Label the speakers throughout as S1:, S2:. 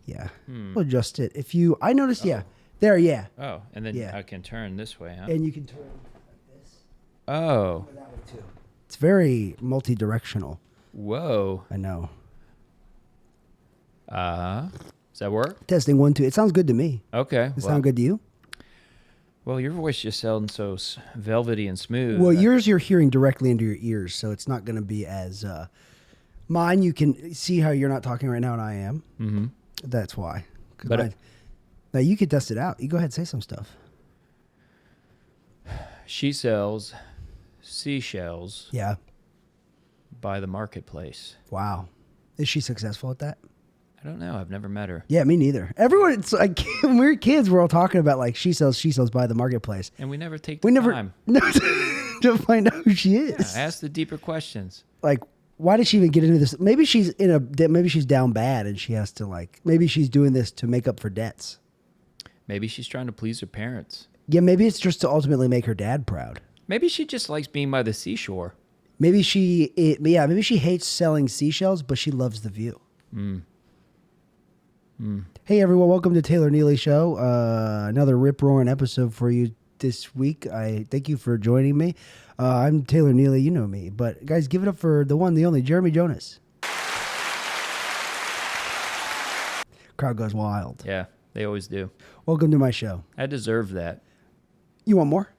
S1: Yeah. We'll adjust it. I noticed, there, yeah.
S2: Oh, and then I can turn this way, huh?
S1: And you can turn like this.
S2: Oh.
S1: Or that way too. It's very multi-directional.
S2: Whoa.
S1: I know.
S2: Does that work?
S1: Testing 1, 2. It sounds good to me.
S2: Okay.
S1: Does it sound good to you?
S2: Well, your voice just sounds so velvety and smooth.
S1: Well, yours you're hearing directly into your ears, so it's not going to be as... mine, you can see how you're not talking right now, and I am. Mm-hmm. That's why.
S2: But
S1: now, you could test it out. You go ahead and say some stuff.
S2: She sells seashells
S1: Yeah.
S2: by the marketplace.
S1: Wow. Is she successful at that?
S2: I don't know. I've never met her.
S1: Yeah, me neither. Everyone, it's like when we were kids, we're all talking about like she sells by the marketplace.
S2: And we never take
S1: time to find out who she is.
S2: Yeah, ask the deeper questions.
S1: Like, why did she even get into this? Maybe she's down bad and she has to maybe she's doing this to make up for debts.
S2: Maybe she's trying to please her parents.
S1: Yeah, maybe it's just to ultimately make her dad proud.
S2: Maybe she just likes being by the seashore.
S1: Maybe she hates selling seashells, but she loves the view. Hey everyone, welcome to Taylor Neely Show. Another rip-roaring episode for you this week. I thank you for joining me. I'm Taylor Neely, you know me. But guys, give it up for the one, the only, Jeremy Jonas. Crowd goes wild.
S2: Yeah, they always do.
S1: Welcome to my show.
S2: I deserve that.
S1: You want more?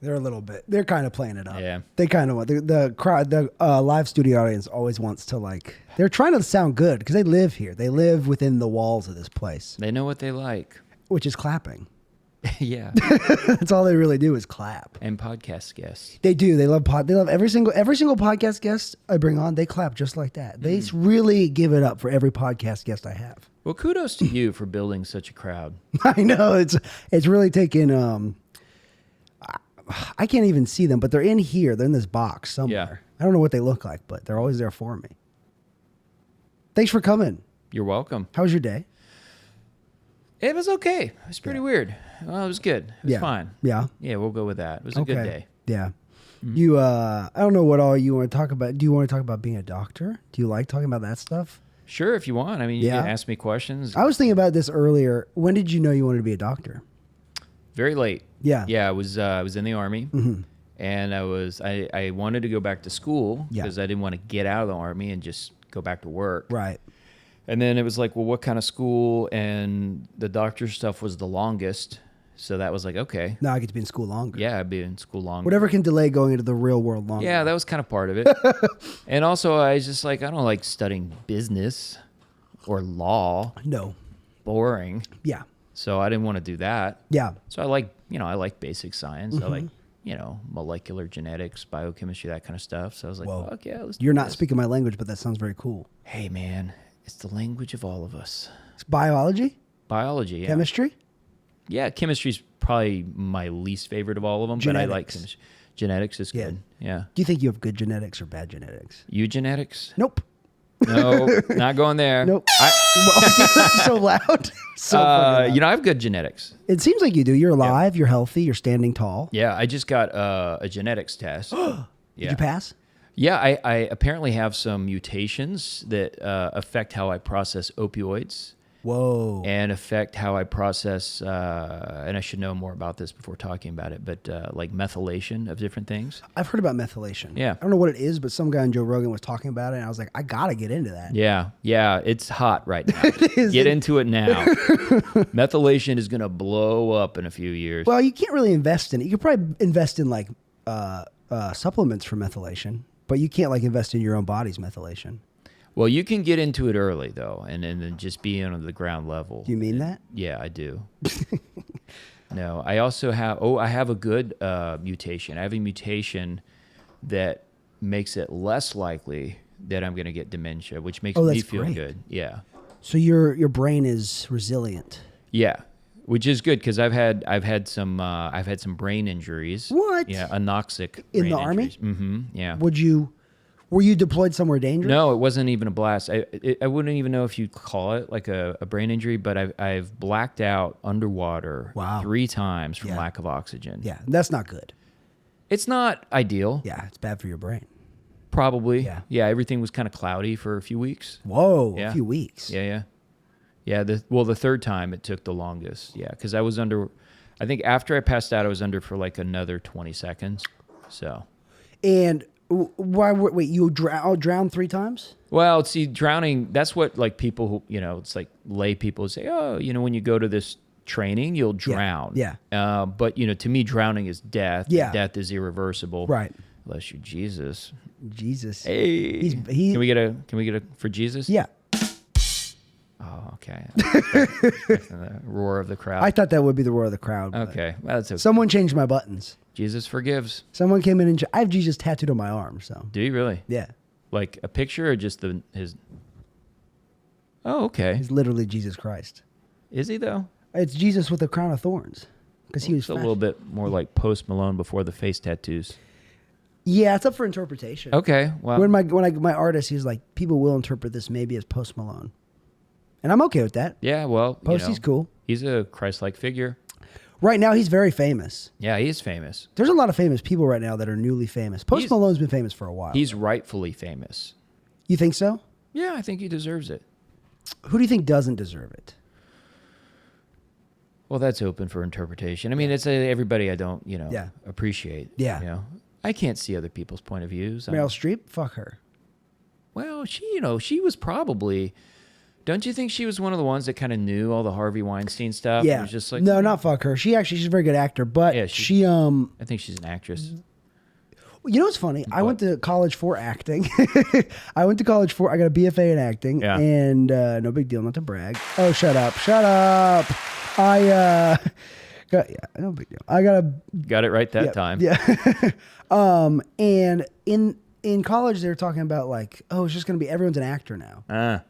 S1: They're a little bit. They're kind of playing it up.
S2: Yeah.
S1: They kind of want the crowd. The live studio audience always wants to They're trying to sound good because they live here. They live within the walls of this place,
S2: They know what they like.
S1: which is clapping.
S2: Yeah.
S1: That's all they really do is clap.
S2: And podcast guests.
S1: They do. They love They love every single podcast guest I bring on. They clap just like that. They really give it up for every podcast guest I have.
S2: Well, kudos to you for building such a crowd.
S1: I know it's really taken. I can't even see them, but they're in here. They're in this box somewhere.
S2: Yeah.
S1: I don't know what they look like, but they're always there for me. Thanks for coming.
S2: You're welcome.
S1: How was your day?
S2: It was okay. It was pretty weird. Well, it was good. It was fine.
S1: Yeah.
S2: Yeah, we'll go with that. It was a good day.
S1: Yeah. You, I don't know what all you want to talk about. Do you want to talk about being a doctor? Do you like talking about that stuff?
S2: Sure, if you want. I mean, you can ask me questions.
S1: I was thinking about this earlier. When did you know you wanted to be a doctor?
S2: Very late.
S1: Yeah.
S2: Yeah, I was in the Army, and I wanted to go back to school because I didn't want to get out of the Army and just go back to work.
S1: Right.
S2: And then it was like, well, what kind of school? And the doctor stuff was the longest, so that was like, okay.
S1: Now I get to be in school longer.
S2: Yeah, I'd be in school longer.
S1: Whatever can delay going into the real world longer.
S2: Yeah, that was kind of part of it. And also, I was just like, I don't like studying business or law.
S1: No.
S2: Boring.
S1: Yeah.
S2: So I didn't want to do that.
S1: Yeah.
S2: So I like basic science. I like, molecular genetics, biochemistry, that kind of stuff. So I was like,
S1: Whoa.
S2: fuck yeah, let's
S1: You're
S2: do
S1: not
S2: this.
S1: speaking my language, but that sounds very cool.
S2: Hey, man, it's the language of all of us.
S1: It's biology?
S2: Biology, yeah.
S1: Chemistry?
S2: Yeah, chemistry's probably my least favorite of all of them, but I like chemistry. Genetics is good. Yeah.
S1: Do you think you have good genetics or bad genetics?
S2: Eugenetics?
S1: Nope.
S2: No, not going there.
S1: Nope. So loud. So fucking loud.
S2: I have good genetics.
S1: It seems like you do. You're alive. You're healthy. You're standing tall.
S2: Yeah, I just got a genetics test.
S1: Did you pass?
S2: Yeah, I apparently have some mutations that affect how I process opioids.
S1: Whoa.
S2: And affect how I process, and I should know more about this before talking about it, but like methylation of different things.
S1: I've heard about methylation.
S2: Yeah.
S1: I don't know what it is, but some guy on Joe Rogan was talking about it, and I was like, I got to get into that.
S2: Yeah, it's hot right now.
S1: It is.
S2: Get into it now. Methylation is going to blow up in a few years.
S1: Well, you can't really invest in it. You could probably invest in like supplements for methylation, but you can't like invest in your own body's methylation.
S2: Well, you can get into it early, though, and then just be on the ground level.
S1: Do you mean that?
S2: Yeah, I do. No, I also have, I have a good mutation. I have a mutation that makes it less likely that I'm going to get dementia, which makes me feel
S1: great.
S2: good. Yeah.
S1: So your brain is resilient.
S2: Yeah, which is good because I've had some brain injuries.
S1: What?
S2: Yeah, anoxic
S1: In
S2: brain
S1: the Army?
S2: injuries. Mm-hmm. Yeah.
S1: Were Were you deployed somewhere dangerous?
S2: No, it wasn't even a blast. I wouldn't even know if you'd call it like a brain injury, but I've blacked out underwater
S1: Wow.
S2: 3 times from
S1: Yeah.
S2: lack of oxygen.
S1: Yeah, that's not good.
S2: It's not ideal.
S1: Yeah, it's bad for your brain.
S2: Probably.
S1: Yeah.
S2: Yeah, everything was kind of cloudy for a few weeks.
S1: Whoa,
S2: Yeah.
S1: a few weeks.
S2: Yeah. The 3rd time it took the longest. Yeah, because I was under. I think after I passed out, I was under for like another 20 seconds. So.
S1: And why? Wait, you drowned 3 times?
S2: Well, see, drowning. That's what like people who it's like lay people say. Oh, when you go to this training, you'll drown.
S1: Yeah.
S2: But to me, drowning is death.
S1: Yeah.
S2: Death is irreversible.
S1: Right.
S2: Unless you're Jesus.
S1: Jesus.
S2: Hey. Can we get a for Jesus?
S1: Yeah.
S2: Oh, okay. The roar of the crowd.
S1: I thought that would be the roar of the crowd. but
S2: Okay, well, that's okay.
S1: Someone changed my buttons.
S2: Jesus forgives.
S1: Someone came in and I have Jesus tattooed on my arm. So
S2: Do you really?
S1: yeah,
S2: Like a picture or just his? Oh, okay.
S1: he's literally Jesus Christ.
S2: Is he though?
S1: It's Jesus with a crown of thorns because he was
S2: It's a little bit more like Post Malone before the face tattoos.
S1: Yeah, it's up for interpretation.
S2: Okay, well,
S1: When my artist, he's like, people will interpret this maybe as Post Malone, and I'm okay with that.
S2: yeah, well,
S1: Posty's cool.
S2: He's a Christ-like figure.
S1: Right now, he's very famous.
S2: Yeah, he is famous.
S1: There's a lot of famous people right now that are newly famous. Post Malone's been famous for a while.
S2: He's rightfully famous.
S1: You think so?
S2: Yeah, I think he deserves it.
S1: Who do you think doesn't deserve it?
S2: Well, that's open for interpretation. I mean, it's everybody I don't,
S1: Yeah.
S2: appreciate.
S1: Yeah.
S2: I can't see other people's point of views.
S1: Meryl Streep? Fuck her.
S2: Well, she was probably. Don't you think she was one of the ones that kind of knew all the Harvey Weinstein stuff?
S1: Yeah.
S2: It was just like,
S1: no, not fuck her. She's a very good actor, but
S2: Yeah,
S1: she
S2: I think she's an actress.
S1: You know what's funny? I went to college for acting. I got a BFA in acting,
S2: Yeah.
S1: and no big deal, not to brag. Oh, shut up. No big deal. I got a
S2: Got it right that time.
S1: Yeah. And in college they were talking about like, oh, it's just gonna be everyone's an actor now.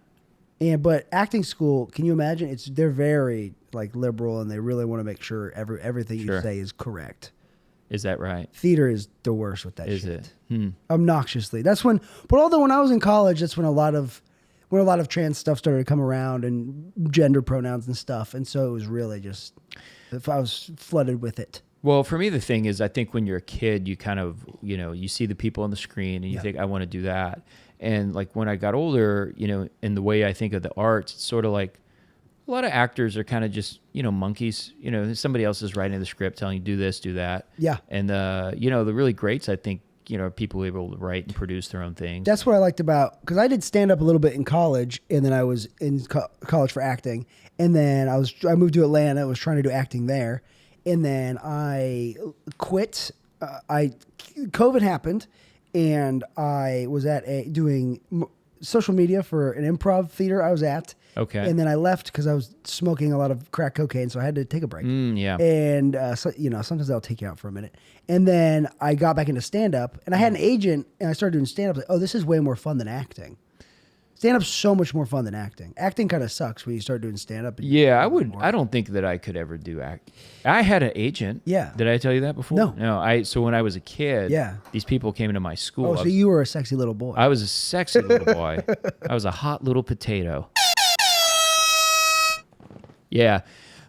S1: But acting school, can you imagine? They're very like liberal, and they really want to make sure everything you
S2: Sure.
S1: say is correct.
S2: Is that right?
S1: Theater is the worst with that
S2: Is
S1: shit.
S2: it?
S1: Obnoxiously. But although when I was in college, that's when a lot of trans stuff started to come around and gender pronouns and stuff. And so it was really just, if I was flooded with it.
S2: Well, for me, the thing is, I think when you're a kid, you kind of, you see the people on the screen and you
S1: Yeah.
S2: think, I want to do that. And like when I got older, in the way I think of the arts, it's sort of like a lot of actors are kind of just, monkeys. Somebody else is writing the script telling you, do this, do that.
S1: Yeah.
S2: And, the really greats, I think, are people who are able to write and produce their own things.
S1: That's what I liked about, because I did stand up a little bit in college, and then I was in college for acting. And then I moved to Atlanta, was trying to do acting there. And then I quit. COVID happened, and I was doing social media for an improv theater I was at.
S2: Okay.
S1: And then I left because I was smoking a lot of crack cocaine, so I had to take a break.
S2: Yeah.
S1: And sometimes they'll take you out for a minute. And then I got back into stand up, and I had an agent, and I started doing stand up. Like, oh, this is way more fun than acting. Stand up's so much more fun than acting. Acting kind of sucks when you start doing stand up.
S2: Yeah, I don't think that I could ever do act. I had an agent.
S1: Yeah.
S2: Did I tell you that before?
S1: No.
S2: So when I was a kid,
S1: Yeah.
S2: these people came into my school.
S1: Oh, so you were a sexy little boy.
S2: I was a sexy little boy. I was a hot little potato. Yeah.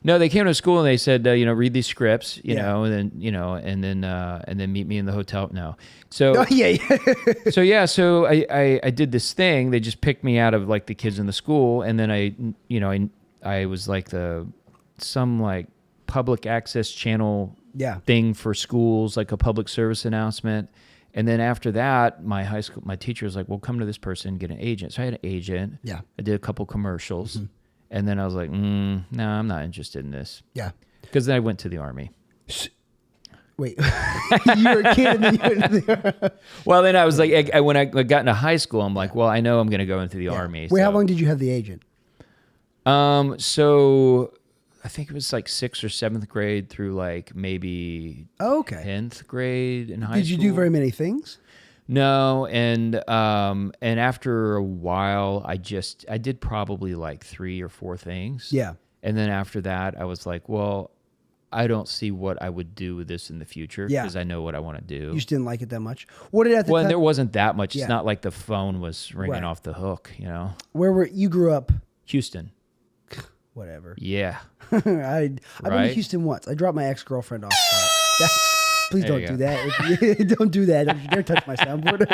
S2: No, they came to school and they said, read these scripts, and then meet me in the hotel. No. So
S1: Oh, yeah.
S2: So I did this thing. They just picked me out of like the kids in the school, and then I was like some like public access channel
S1: Yeah.
S2: thing for schools, like a public service announcement. And then after that, my teacher was like, well, come to this person, get an agent. So I had an agent.
S1: Yeah.
S2: I did a couple commercials. And then I was like, no, I'm not interested in this.
S1: Yeah.
S2: Because then I went to the Army.
S1: Wait. You were a kid and then you went into the
S2: Well, then I was like, when I got into high school, I'm like, well, I know I'm going to go into the Army.
S1: Wait, how
S2: so.
S1: long did you have the agent?
S2: So I think it was like 6th or 7th grade through like maybe
S1: Oh, okay.
S2: 10th grade in high school.
S1: Did you do very many things?
S2: No, and after a while, I did probably like 3 or 4 things.
S1: Yeah.
S2: And then after that, I was like, well, I don't see what I would do with this in the future
S1: Yeah.
S2: because I know what I want to do.
S1: You just didn't like it that much. What did at the
S2: Well, and
S1: time?
S2: there wasn't that much.
S1: Yeah.
S2: It's not like the phone was ringing
S1: Right.
S2: off the hook, you know.
S1: Where were you grew up?
S2: Houston.
S1: Whatever.
S2: Yeah.
S1: I've been to
S2: Right?
S1: Houston once. I dropped my ex-girlfriend off. Please
S2: There
S1: don't
S2: you
S1: do
S2: go.
S1: that. Don't do that. Don't you dare touch my soundboard.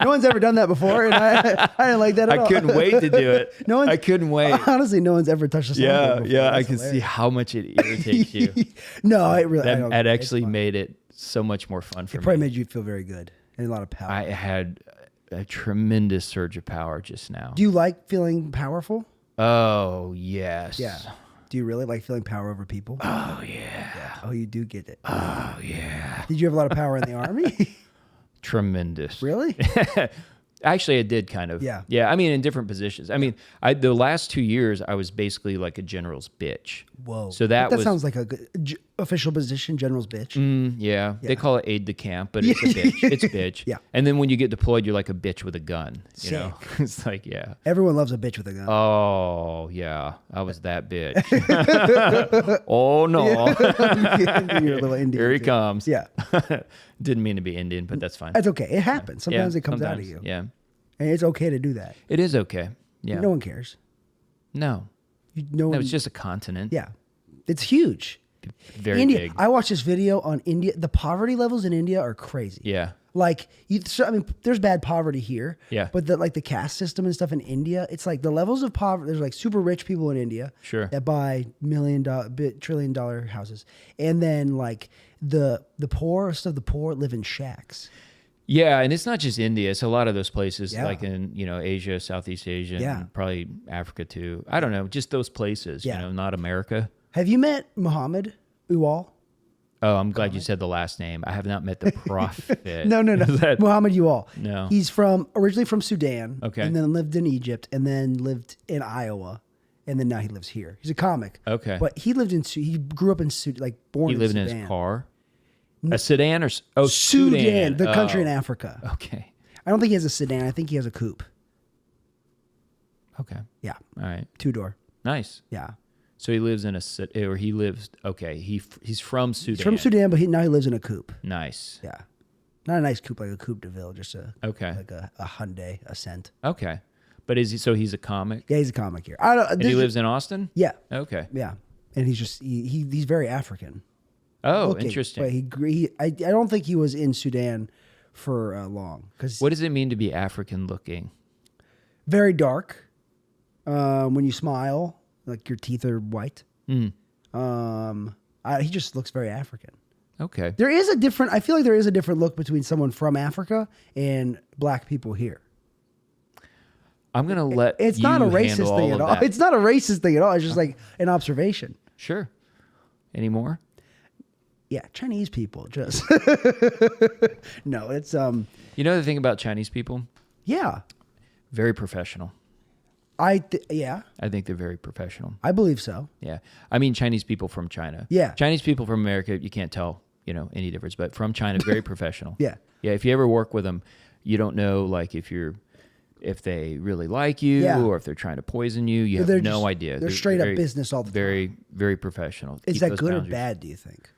S1: No one's ever done that before, and I didn't like that at all.
S2: I couldn't wait to do it.
S1: No one's-
S2: I couldn't wait.
S1: Honestly, no one's ever touched a soundboard before.
S2: Yeah. I
S1: That's
S2: can see
S1: hilarious.
S2: how much it irritates you.
S1: No, it really. I don't,
S2: That
S1: it's
S2: actually
S1: fun.
S2: made it so much more fun for
S1: It probably
S2: me.
S1: made you feel very good and a lot of power.
S2: I had a tremendous surge of power just now.
S1: Do you like feeling powerful?
S2: Oh, yes.
S1: Yeah. Do you really like feeling power over people?
S2: Oh, yeah.
S1: Yeah. Oh, you do get it.
S2: Oh, yeah.
S1: Did you have a lot of power in the army?
S2: Tremendous.
S1: Really?
S2: Actually, I did kind of.
S1: Yeah.
S2: Yeah. I mean, in different positions. I mean, the last 2 years, I was basically like a general's bitch.
S1: Whoa.
S2: So that was.
S1: sounds like a good official position, general's bitch.
S2: Yeah. They call it aide de camp, but it's a bitch. It's a bitch.
S1: Yeah.
S2: And then when you get deployed, you're like a bitch with a gun. You know?
S1: Sick.
S2: It's like, yeah.
S1: Everyone loves a bitch with a gun.
S2: Oh, yeah. I was that bitch. Oh, no.
S1: You're a little Indian.
S2: Here he
S1: too.
S2: comes.
S1: Yeah.
S2: Didn't mean to be Indian, but that's fine.
S1: That's okay. It happens. Sometimes
S2: Yeah,
S1: it comes out of
S2: sometimes.
S1: you.
S2: Yeah.
S1: And it's okay to do that.
S2: It is okay. Yeah.
S1: No one cares.
S2: No.
S1: No
S2: No,
S1: one,
S2: it's just a continent.
S1: yeah. It's huge.
S2: Very
S1: India.
S2: big.
S1: I watched this video on India. The poverty levels in India are crazy.
S2: Yeah.
S1: Like I mean, there's bad poverty here.
S2: Yeah.
S1: But the caste system and stuff in India, it's like the levels of poverty. There's like super rich people in India.
S2: Sure.
S1: That buy trillion-dollar houses, and then like the poorest of the poor live in shacks.
S2: Yeah, and it's not just India. It's a lot of those places,
S1: Yeah.
S2: like in Asia, Southeast Asia,
S1: Yeah.
S2: and probably Africa too. I don't know, just those places.
S1: Yeah.
S2: Not America.
S1: Have you met Muhammad Uwal?
S2: Oh, I'm glad you said the last name. I have not met the prophet.
S1: No.
S2: Is that-
S1: Muhammad Uwal.
S2: No.
S1: He's originally from Sudan.
S2: Okay.
S1: And then lived in Egypt, and then lived in Iowa, and then now he lives here. He's a comic.
S2: Okay.
S1: But he lived he grew up in born
S2: He
S1: in
S2: lived
S1: Sudan.
S2: in his car. A sedan or Sudan,
S1: Sudan, the country in
S2: Oh,
S1: Africa.
S2: Okay.
S1: I don't think he has a sedan. I think he has a coupe.
S2: Okay.
S1: Yeah,
S2: All right.
S1: 2-door.
S2: Nice.
S1: Yeah,
S2: So he lives in he lives. Okay. He's from Sudan.
S1: he's from Sudan, but now he lives in a coupe.
S2: Nice.
S1: Yeah, not a nice coupe like a Coupe de Ville, just
S2: Okay.
S1: like a Hyundai Ascent.
S2: Okay. But is he? So he's a comic.
S1: Yeah, he's a comic here. I don't.
S2: And he lives in Austin.
S1: Yeah,
S2: Okay.
S1: yeah, and he's just he's very African.
S2: Oh,
S1: looking,
S2: interesting.
S1: But I don't think he was in Sudan for long because
S2: What does it mean to be African looking?
S1: very dark. When you smile, like your teeth are white.
S2: Hmm.
S1: He just looks very African.
S2: Okay.
S1: There is I feel like there is a different look between someone from Africa and black people here.
S2: I'm gonna let
S1: It's
S2: you
S1: not a
S2: handle
S1: racist thing
S2: all
S1: at
S2: of
S1: all.
S2: that.
S1: It's not a racist thing at all. It's just like an observation.
S2: Sure. Any more?
S1: Yeah, Chinese people just no. It's
S2: You know the thing about Chinese people?
S1: yeah.
S2: Very professional.
S1: Yeah,
S2: I think they're very professional.
S1: I believe so.
S2: Yeah. I mean Chinese people from China.
S1: Yeah.
S2: Chinese people from America, you can't tell, any difference. But from China, very professional.
S1: Yeah.
S2: Yeah. If you ever work with them, you don't know like if they really like you
S1: Yeah.
S2: or if they're trying to poison you. You have
S1: They're
S2: no
S1: just-
S2: idea.
S1: they're straight up
S2: very-
S1: business all the time.
S2: Very, very professional.
S1: Is
S2: Keep
S1: that
S2: those
S1: good or
S2: boundaries.
S1: bad, do you think?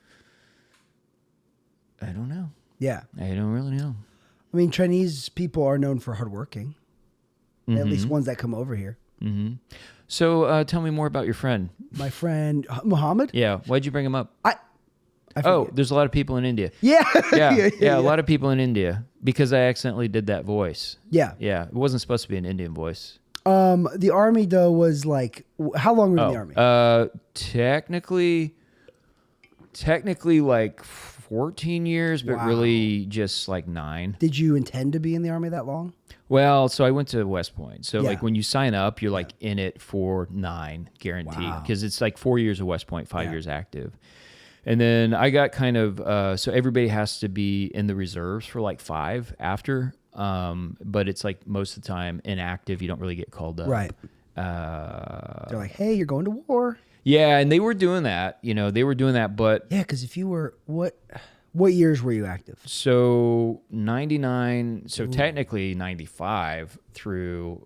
S2: I don't know.
S1: Yeah.
S2: I don't really know.
S1: I mean, Chinese people are known for hardworking. At
S2: Mm-hmm.
S1: least ones that come over here.
S2: So tell me more about your friend.
S1: My friend Muhammad.
S2: Yeah. Why'd you bring him up?
S1: I
S2: Oh,
S1: forget.
S2: there's a lot of people in India.
S1: Yeah.
S2: Yeah, a lot of people in India because I accidentally did that voice.
S1: Yeah.
S2: Yeah, it wasn't supposed to be an Indian voice.
S1: The army though was like, how long were you in the army?
S2: Technically like 14 years, but
S1: Wow.
S2: really just like 9.
S1: Did you intend to be in the army that long?
S2: Well, so I went to West Point. So
S1: Yeah.
S2: like when you sign up, you're like in it for 9 guaranteed
S1: Wow.
S2: because it's like 4 years of West Point, 5
S1: Yeah.
S2: years active. And then I got kind of so everybody has to be in the reserves for like 5 after. But it's like most of the time inactive. You don't really get called up.
S1: Right. They're like, hey, you're going to war.
S2: Yeah, and they were doing that. They were doing that. But
S1: Yeah, because if you were what years were you active?
S2: so 99, so technically 95 through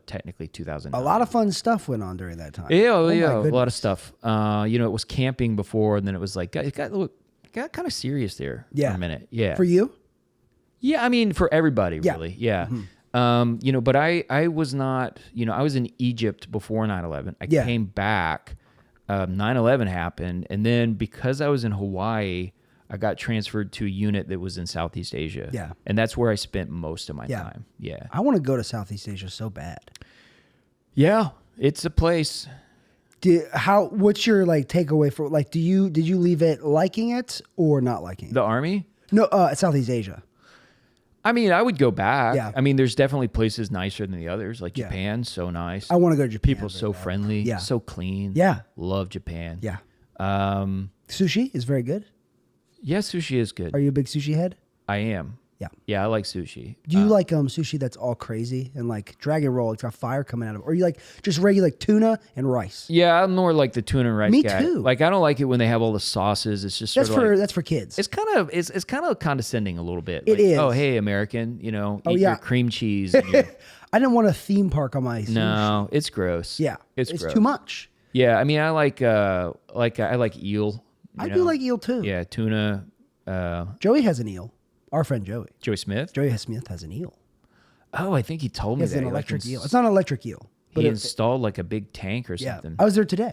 S2: technically 2000.
S1: A lot of fun stuff went on during that time.
S2: Yeah,
S1: Oh, my
S2: yeah, a lot
S1: goodness.
S2: of stuff. It was camping before, and then it was like it got kind of serious there
S1: Yeah.
S2: for a minute. Yeah,
S1: For you?
S2: yeah. I mean, for everybody,
S1: Yeah.
S2: really. Yeah. But I was not. I was in Egypt before 9/11. I
S1: Yeah.
S2: came back. 9/11 happened, and then because I was in Hawaii, I got transferred to a unit that was in Southeast Asia.
S1: Yeah.
S2: And that's where I spent most of my
S1: Yeah.
S2: time. Yeah.
S1: I want to go to Southeast Asia so bad.
S2: Yeah. It's a place.
S1: What's your like takeaway for like? Did you leave it liking it or not liking it?
S2: The Army?
S1: No, Southeast Asia.
S2: I mean, I would go back.
S1: Yeah.
S2: I mean, there's definitely places nicer than the others. Like
S1: Yeah.
S2: Japan, so nice.
S1: I want to go to Japan.
S2: People so friendly.
S1: Yeah.
S2: So clean.
S1: Yeah.
S2: Love Japan.
S1: Yeah.
S2: Um,
S1: Sushi is very good.
S2: yeah, sushi is good.
S1: Are you a big sushi head?
S2: I am.
S1: Yeah.
S2: Yeah, I like sushi.
S1: Do you like sushi that's all crazy and like dragon roll? It's got fire coming out of it, or you like just regular like tuna and rice?
S2: Yeah, I'm more like the tuna and rice
S1: Me
S2: guy.
S1: too.
S2: Like I don't like it when they have all the sauces. It's just
S1: That's
S2: sort of like,
S1: that's for kids.
S2: it's kind of condescending a little bit.
S1: It
S2: Like,
S1: is.
S2: Oh, hey, American, eat
S1: yeah.
S2: your cream cheese. And your,
S1: I didn't want a theme park on my sushi.
S2: no, it's gross.
S1: Yeah,
S2: it's
S1: it's
S2: gross.
S1: too much.
S2: Yeah, I mean, I like eel.
S1: I do like eel too.
S2: Yeah, tuna.
S1: Joey has an eel. Our friend Joey.
S2: Joey Smith.
S1: Joey Smith has an eel.
S2: Oh, I think he told
S1: He
S2: me
S1: has
S2: that.
S1: an
S2: He,
S1: electric eel. It's not an electric eel.
S2: He
S1: But
S2: installed like a big tank or
S1: yeah,
S2: something.
S1: I was there today.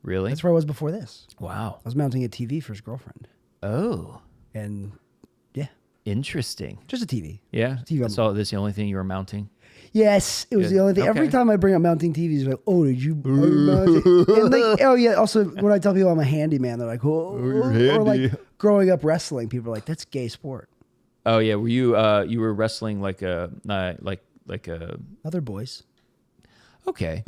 S2: Really?
S1: That's where I was before this.
S2: Wow.
S1: I was mounting a TV for his girlfriend,
S2: Oh,
S1: and yeah,
S2: interesting.
S1: just a TV.
S2: Yeah.
S1: TV.
S2: That's all. That's the only thing you were mounting.
S1: Yes, it was
S2: Good.
S1: the only thing. Every
S2: Okay.
S1: time I bring up mounting TVs, like, oh, did you? And like, oh yeah. Also, when I tell people I'm a handyman, they're like, oh,
S2: you're
S1: or like
S2: handy.
S1: growing up wrestling, people are like, that's gay sport.
S2: Oh yeah. Were you were wrestling like a like a
S1: Other boys.
S2: okay.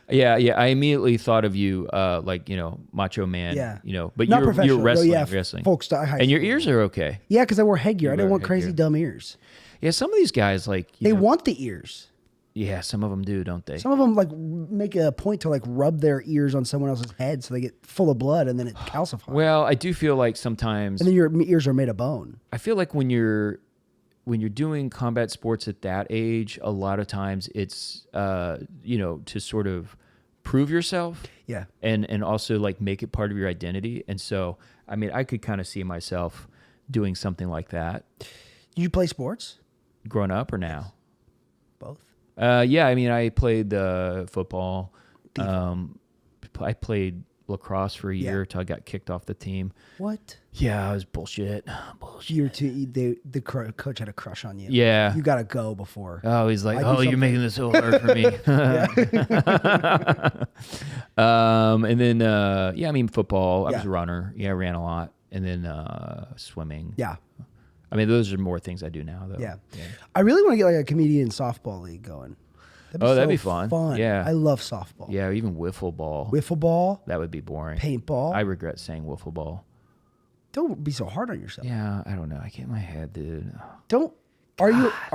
S2: Yeah. I immediately thought of you like Macho Man.
S1: Yeah.
S2: But
S1: Not
S2: you're
S1: professional.
S2: wrestling,
S1: No, yeah,
S2: wrestling.
S1: folk style. high
S2: And your
S1: school.
S2: ears are okay.
S1: Yeah, because I wore headgear. I
S2: You
S1: didn't
S2: wear
S1: want crazy
S2: headgear.
S1: dumb ears.
S2: Yeah. Some of these guys like
S1: They want the ears.
S2: Yeah. Some of them do, don't they?
S1: Some of them like make a point to like rub their ears on someone else's head so they get full of blood and then it calcifies.
S2: Well, I do feel like sometimes
S1: and then your ears are made of bone.
S2: I feel like when you're doing combat sports at that age, a lot of times it's to sort of prove yourself
S1: Yeah.
S2: and also like make it part of your identity. And so, I mean, I could kind of see myself doing something like that.
S1: Did you play sports?
S2: Growing up or now?
S1: Both.
S2: Yeah, I mean, I played football. I played lacrosse for a year till I got kicked off the team.
S1: What?
S2: Yeah, it was bullshit.
S1: You're too. The coach had a crush on you.
S2: Yeah.
S1: You gotta go before.
S2: Oh, he's like,
S1: I do
S2: oh, you're
S1: something."
S2: making this so hard for me. And then, I mean, football. I was
S1: Yeah.
S2: a runner. Yeah, I ran a lot. And then swimming.
S1: Yeah.
S2: I mean, those are more things I do now, though.
S1: Yeah. I really want to get like a comedian softball league going.
S2: That'd be fun. Yeah.
S1: I love softball.
S2: Yeah, even wiffle ball.
S1: Wiffle ball,
S2: That would be boring.
S1: paintball.
S2: I regret saying wiffle ball.
S1: Don't be so hard on yourself.
S2: Yeah, I don't know. I get in my head, dude.
S1: Don't. Are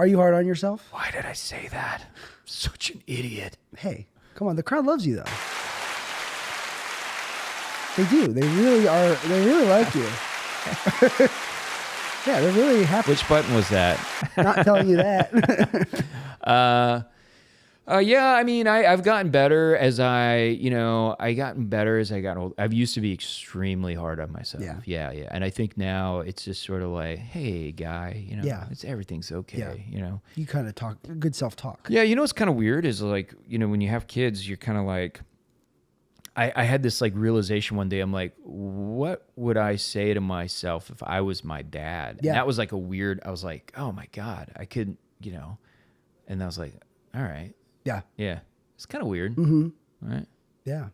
S1: you hard on yourself?
S2: Why did I say that? Such an idiot.
S1: Hey, come on. The crowd loves you though. They do. They really are. They really like you. Yeah, they're really happy.
S2: Which button was that?
S1: Not telling you that.
S2: Yeah, I mean, I've gotten better as I got old. I've used to be extremely hard on myself.
S1: Yeah.
S2: Yeah. And I think now it's just sort of like, hey, guy,
S1: Yeah.
S2: everything's okay,
S1: You kind of talk good self-talk.
S2: Yeah, what's kind of weird is like, when you have kids, you're kind of like, I had this like realization one day. I'm like, what would I say to myself if I was my dad?
S1: Yeah.
S2: And that was like I was like, oh my God, I could, and I was like, all right.
S1: Yeah.
S2: Yeah. It's kind of weird.
S1: Mm-hmm.
S2: Right.
S1: Yeah.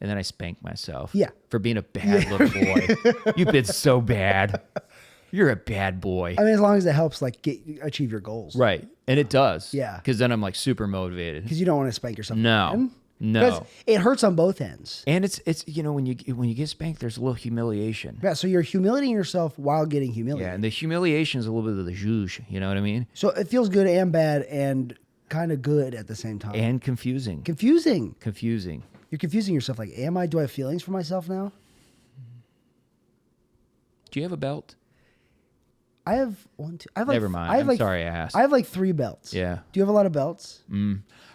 S2: And then I spanked myself.
S1: Yeah.
S2: For being a bad little boy. You've been so bad. You're a bad boy.
S1: I mean, as long as it helps, like achieve your goals.
S2: Right. And it does.
S1: Yeah.
S2: Because then I'm like super motivated.
S1: Because you don't want to spank yourself.
S2: No.
S1: again.
S2: No.
S1: Because it hurts on both ends.
S2: And it's when you get spanked, there's a little humiliation.
S1: Yeah. So you're humiliating yourself while getting humiliated.
S2: Yeah. And the humiliation is a little bit of the zhuzh. You know what I mean?
S1: So it feels good and bad and kind of good at the same time.
S2: And confusing.
S1: Confusing.
S2: Confusing.
S1: You're confusing yourself. Like, do I have feelings for myself now?
S2: Do you have a belt?
S1: I have one, two. I have like,
S2: Never mind.
S1: I have
S2: I'm
S1: like,
S2: sorry I asked.
S1: I have like 3 belts.
S2: Yeah.
S1: Do you have a lot of belts?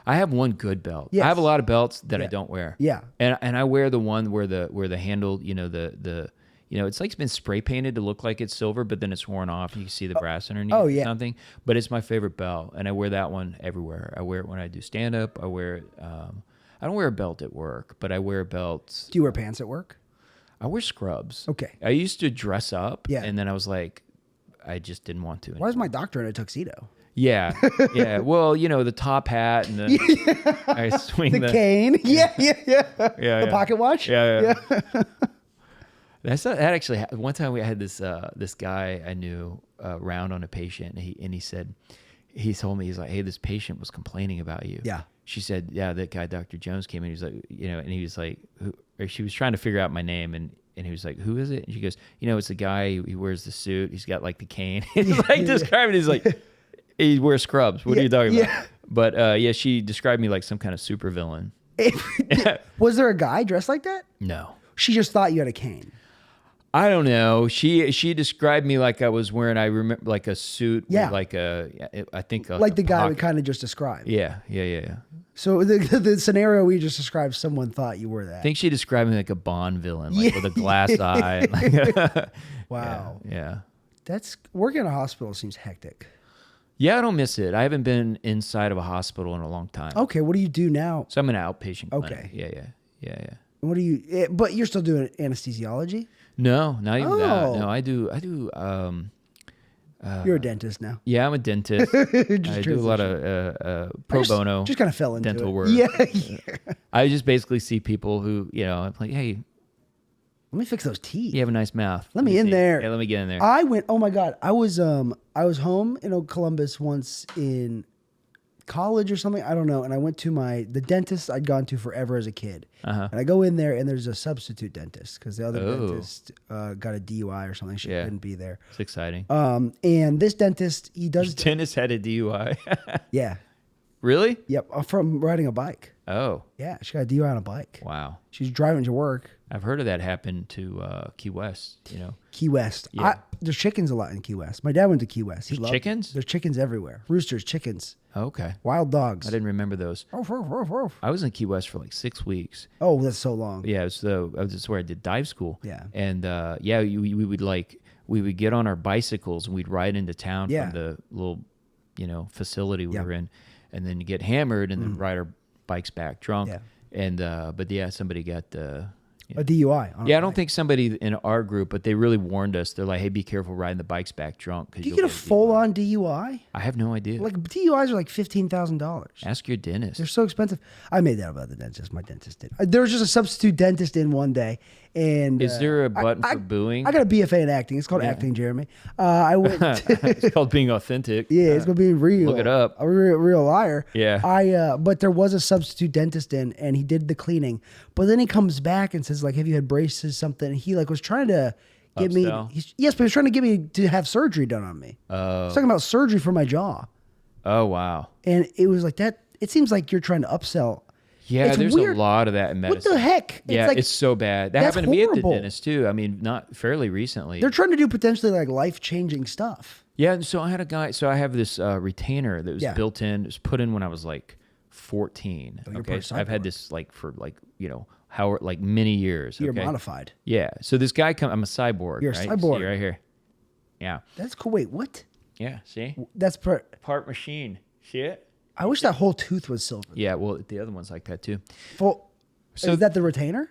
S2: I have one good belt.
S1: Yes.
S2: I have a lot of belts that I
S1: Yeah.
S2: don't wear.
S1: Yeah.
S2: And I wear the one where the handle, it's like it's been spray painted to look like it's silver, but then it's worn off and you can see the brass underneath
S1: Oh,
S2: or
S1: yeah.
S2: something. But it's my favorite belt, and I wear that one everywhere. I wear it when I do stand up. I wear it. I don't wear a belt at work, but I wear belts.
S1: Do you wear pants at work?
S2: I wear scrubs.
S1: Okay.
S2: I used to dress up,
S1: Yeah.
S2: and then I was like, I just didn't want to.
S1: Why is my doctor in a tuxedo?
S2: Yeah, yeah. Well, the top hat and I swing
S1: The cane. Yeah.
S2: Yeah,
S1: The
S2: yeah.
S1: pocket watch.
S2: Yeah. That actually one time we had this guy I knew round on a patient, and he told me, he's like, hey, this patient was complaining about you.
S1: Yeah.
S2: She said, yeah, that guy Dr. Jones came in. He was like, and he was like, who? Or she was trying to figure out my name, and he was like, who is it? And she goes, it's the guy. He wears the suit. He's got like the cane. He's like describing. He's like, he wears scrubs. What are you talking about? But she described me like some kind of super villain.
S1: Was there a guy dressed like that?
S2: No.
S1: She just thought you had a cane.
S2: I don't know. She described me like I was wearing, I remember, like a suit.
S1: Yeah.
S2: With I think
S1: Like the guy we
S2: pocket.
S1: kind of just described.
S2: Yeah.
S1: So the scenario we just described, someone thought you were that.
S2: I think she described me like a Bond villain, like with a glass eye.
S1: Wow.
S2: Yeah.
S1: That's working in a hospital seems hectic.
S2: Yeah, I don't miss it. I haven't been inside of a hospital in a long time.
S1: Okay, what do you do now?
S2: So I'm an outpatient clinic.
S1: Okay.
S2: Yeah.
S1: What do you? But you're still doing anesthesiology.
S2: No, not even that.
S1: Oh.
S2: No, I do.
S1: You're a dentist now.
S2: Yeah, I'm a dentist. I do a lot of pro bono.
S1: Just kind of fell into
S2: dental
S1: it.
S2: work.
S1: Yeah.
S2: I just basically see people who, I'm like, hey,
S1: Let me fix those teeth.
S2: you have a nice mouth.
S1: Let me in
S2: see.
S1: there.
S2: Yeah, let me get in there.
S1: I went. Oh my god! I was home in Columbus once in college or something. I don't know. And I went to the dentist I'd gone to forever as a kid.
S2: Uh-huh.
S1: And I go in there and there's a substitute dentist because the other
S2: Oh.
S1: dentist got a DUI or something. She
S2: Yeah.
S1: couldn't be there.
S2: It's exciting.
S1: And this dentist, he does.
S2: Dennis had a DUI.
S1: Yeah.
S2: Really?
S1: Yep. From riding a bike.
S2: Oh,
S1: Yeah. She got a DUI on a bike.
S2: wow.
S1: She's driving to work.
S2: I've heard of that happen to Key West,
S1: Key West.
S2: Yeah.
S1: There's chickens a lot in Key West. My dad went to Key West.
S2: There's chickens?
S1: There's chickens everywhere. Roosters, chickens,
S2: Okay.
S1: wild dogs.
S2: I didn't remember those. I was in Key West for like 6 weeks.
S1: Oh, that's so long.
S2: Yeah, that's where I did dive school.
S1: Yeah.
S2: And we would get on our bicycles and we'd ride into town
S1: Yeah.
S2: from the little, facility we
S1: Yeah.
S2: were in, and then get hammered and then ride our bikes back drunk.
S1: Yeah.
S2: And but yeah, somebody got
S1: A DUI. on a
S2: yeah, I don't
S1: bike.
S2: think somebody in our group, but they really warned us. They're like, "Hey, be careful riding the bikes back drunk."
S1: Do you get a full-on DUI?
S2: I have no idea.
S1: Like DUIs are like $15,000.
S2: Ask your dentist.
S1: They're so expensive. I made that about the dentist. My dentist did. There was just a substitute dentist in one day, and
S2: Is there a button for booing?
S1: I got a BFA in acting. It's called acting, Jeremy. I went.
S2: It's called being authentic.
S1: Yeah, it's gonna be real.
S2: Look it up.
S1: A real liar.
S2: Yeah.
S1: But there was a substitute dentist in, and he did the cleaning. But then he comes back and says, like, "Have you had braces?" Something. He was trying to get
S2: Upsell?
S1: me. Yes, but he was trying to get me to have surgery done on me. He's talking about surgery for my jaw,
S2: Oh wow.
S1: and it was like that. It seems like you're trying to upsell.
S2: Yeah,
S1: It's
S2: there's
S1: weird.
S2: a lot of that in medicine.
S1: What the heck?
S2: Yeah,
S1: like,
S2: it's so bad. That
S1: that's
S2: happened to me at
S1: horrible.
S2: the dentist too. I mean, not fairly recently.
S1: They're trying to do potentially like life-changing stuff.
S2: Yeah, and so I had a guy. So I have this retainer that was
S1: Yeah.
S2: built in. It was put in when I was like 14.
S1: Oh, you're
S2: Okay,
S1: part
S2: so I've had
S1: cyborg.
S2: this like for like many years.
S1: You're
S2: okay?
S1: modified.
S2: Yeah. So this guy I'm a cyborg.
S1: You're a
S2: right?
S1: cyborg.
S2: See right here. Yeah.
S1: That's cool. Wait, what?
S2: Yeah. See,
S1: That's
S2: part machine. See it?
S1: I wish that whole tooth was silver.
S2: Yeah. Well, the other one's like that too.
S1: Full.
S2: So-
S1: Is that the retainer?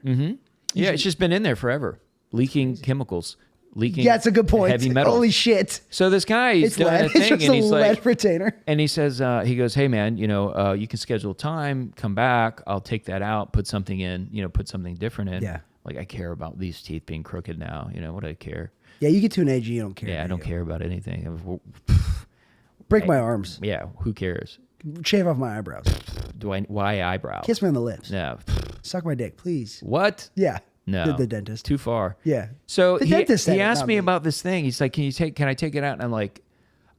S2: Yeah, it's just been in there forever, leaking chemicals, leaking.
S1: Yeah, that's a good point.
S2: Heavy metals.
S1: Holy shit!
S2: So this guy, he's
S1: It's
S2: doing
S1: lead.
S2: a
S1: It's
S2: thing,
S1: just
S2: and
S1: a
S2: he's
S1: lead
S2: like,
S1: retainer.
S2: and he says, he goes, "Hey man, you can schedule time, come back. I'll take that out, put something in, put something different in.
S1: Yeah.
S2: Like I care about these teeth being crooked now. What do I care?
S1: Yeah, you get to an age you don't care.
S2: Yeah, I
S1: do
S2: don't
S1: you?
S2: care about anything.
S1: Break my arms.
S2: Yeah, who cares?
S1: Shave off my eyebrows.
S2: Why eyebrows?
S1: Kiss me on the lips.
S2: No.
S1: Suck my dick, please.
S2: What?
S1: Yeah.
S2: No.
S1: The dentist.
S2: Too far.
S1: Yeah.
S2: So
S1: The
S2: he
S1: dentist said it,
S2: asked
S1: not
S2: me
S1: me.
S2: about this thing. He's like, can I take it out? And I'm like,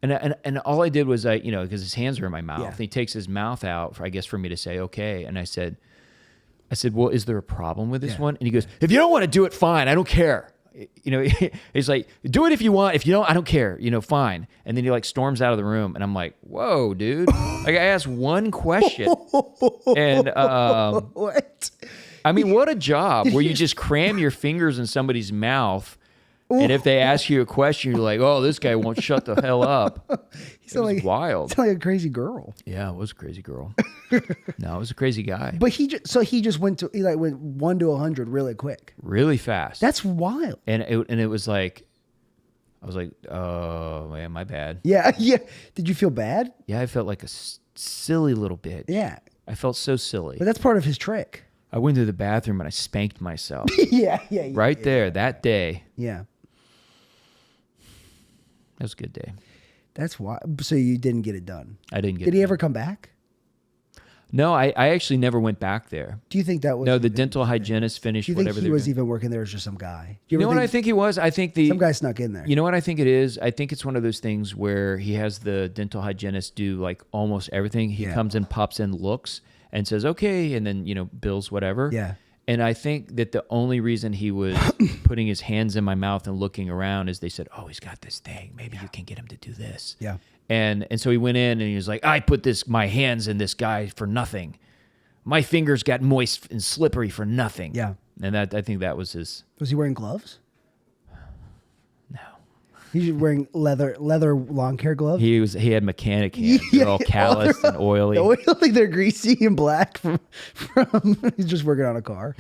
S2: and all I did was because his hands are in my mouth.
S1: Yeah.
S2: And he takes his mouth out for me to say, okay. And I said, well, is there a problem with this one? And he goes, if you don't want to do it, fine. I don't care. he's like, do it if you want. If you don't, I don't care. Fine. And then he like storms out of the room, and I'm like, whoa, dude. Like I asked one question, and
S1: What?
S2: I mean, what a job where you just cram your fingers in somebody's mouth. And if they ask you a question, you're like, "Oh, this guy won't shut the hell up." He's wild.
S1: It's like a crazy girl.
S2: Yeah, it was a crazy girl. No, it was a crazy guy.
S1: But he just went 1 to 100 really quick,
S2: really fast.
S1: That's wild.
S2: And it was like, I was like, "Oh man, my bad."
S1: Yeah, yeah. Did you feel bad?
S2: Yeah, I felt like a silly little bitch.
S1: Yeah,
S2: I felt so silly.
S1: but that's part of his trick.
S2: I went to the bathroom and I spanked myself.
S1: Yeah.
S2: Right there, that day.
S1: Yeah.
S2: That was a good day.
S1: That's why. So you didn't get it done.
S2: I didn't get.
S1: Did he ever come back?
S2: No, I actually never went back there.
S1: Do you think that was?
S2: No, the dental hygienist finished
S1: Do you think
S2: whatever
S1: he was even working there as just some guy? Do
S2: You know what I think he was? I think
S1: some guy snuck in there.
S2: You know what I think it is? I think it's one of those things where he has the dental hygienist do like almost everything. He comes in, pops in, looks, and says, okay, and then, bills whatever.
S1: Yeah.
S2: And I think that the only reason he was putting his hands in my mouth and looking around is they said, oh, he's got this thing. Maybe you can get him to do this.
S1: Yeah.
S2: And so he went in and he was like, I put my hands in this guy for nothing. My fingers got moist and slippery for nothing.
S1: Yeah.
S2: And I think that was his.
S1: Was he wearing gloves?
S2: No.
S1: He's wearing leather lawn care gloves.
S2: He had mechanic hands. They're all calloused and oily.
S1: They're greasy and black from he's just working on a car.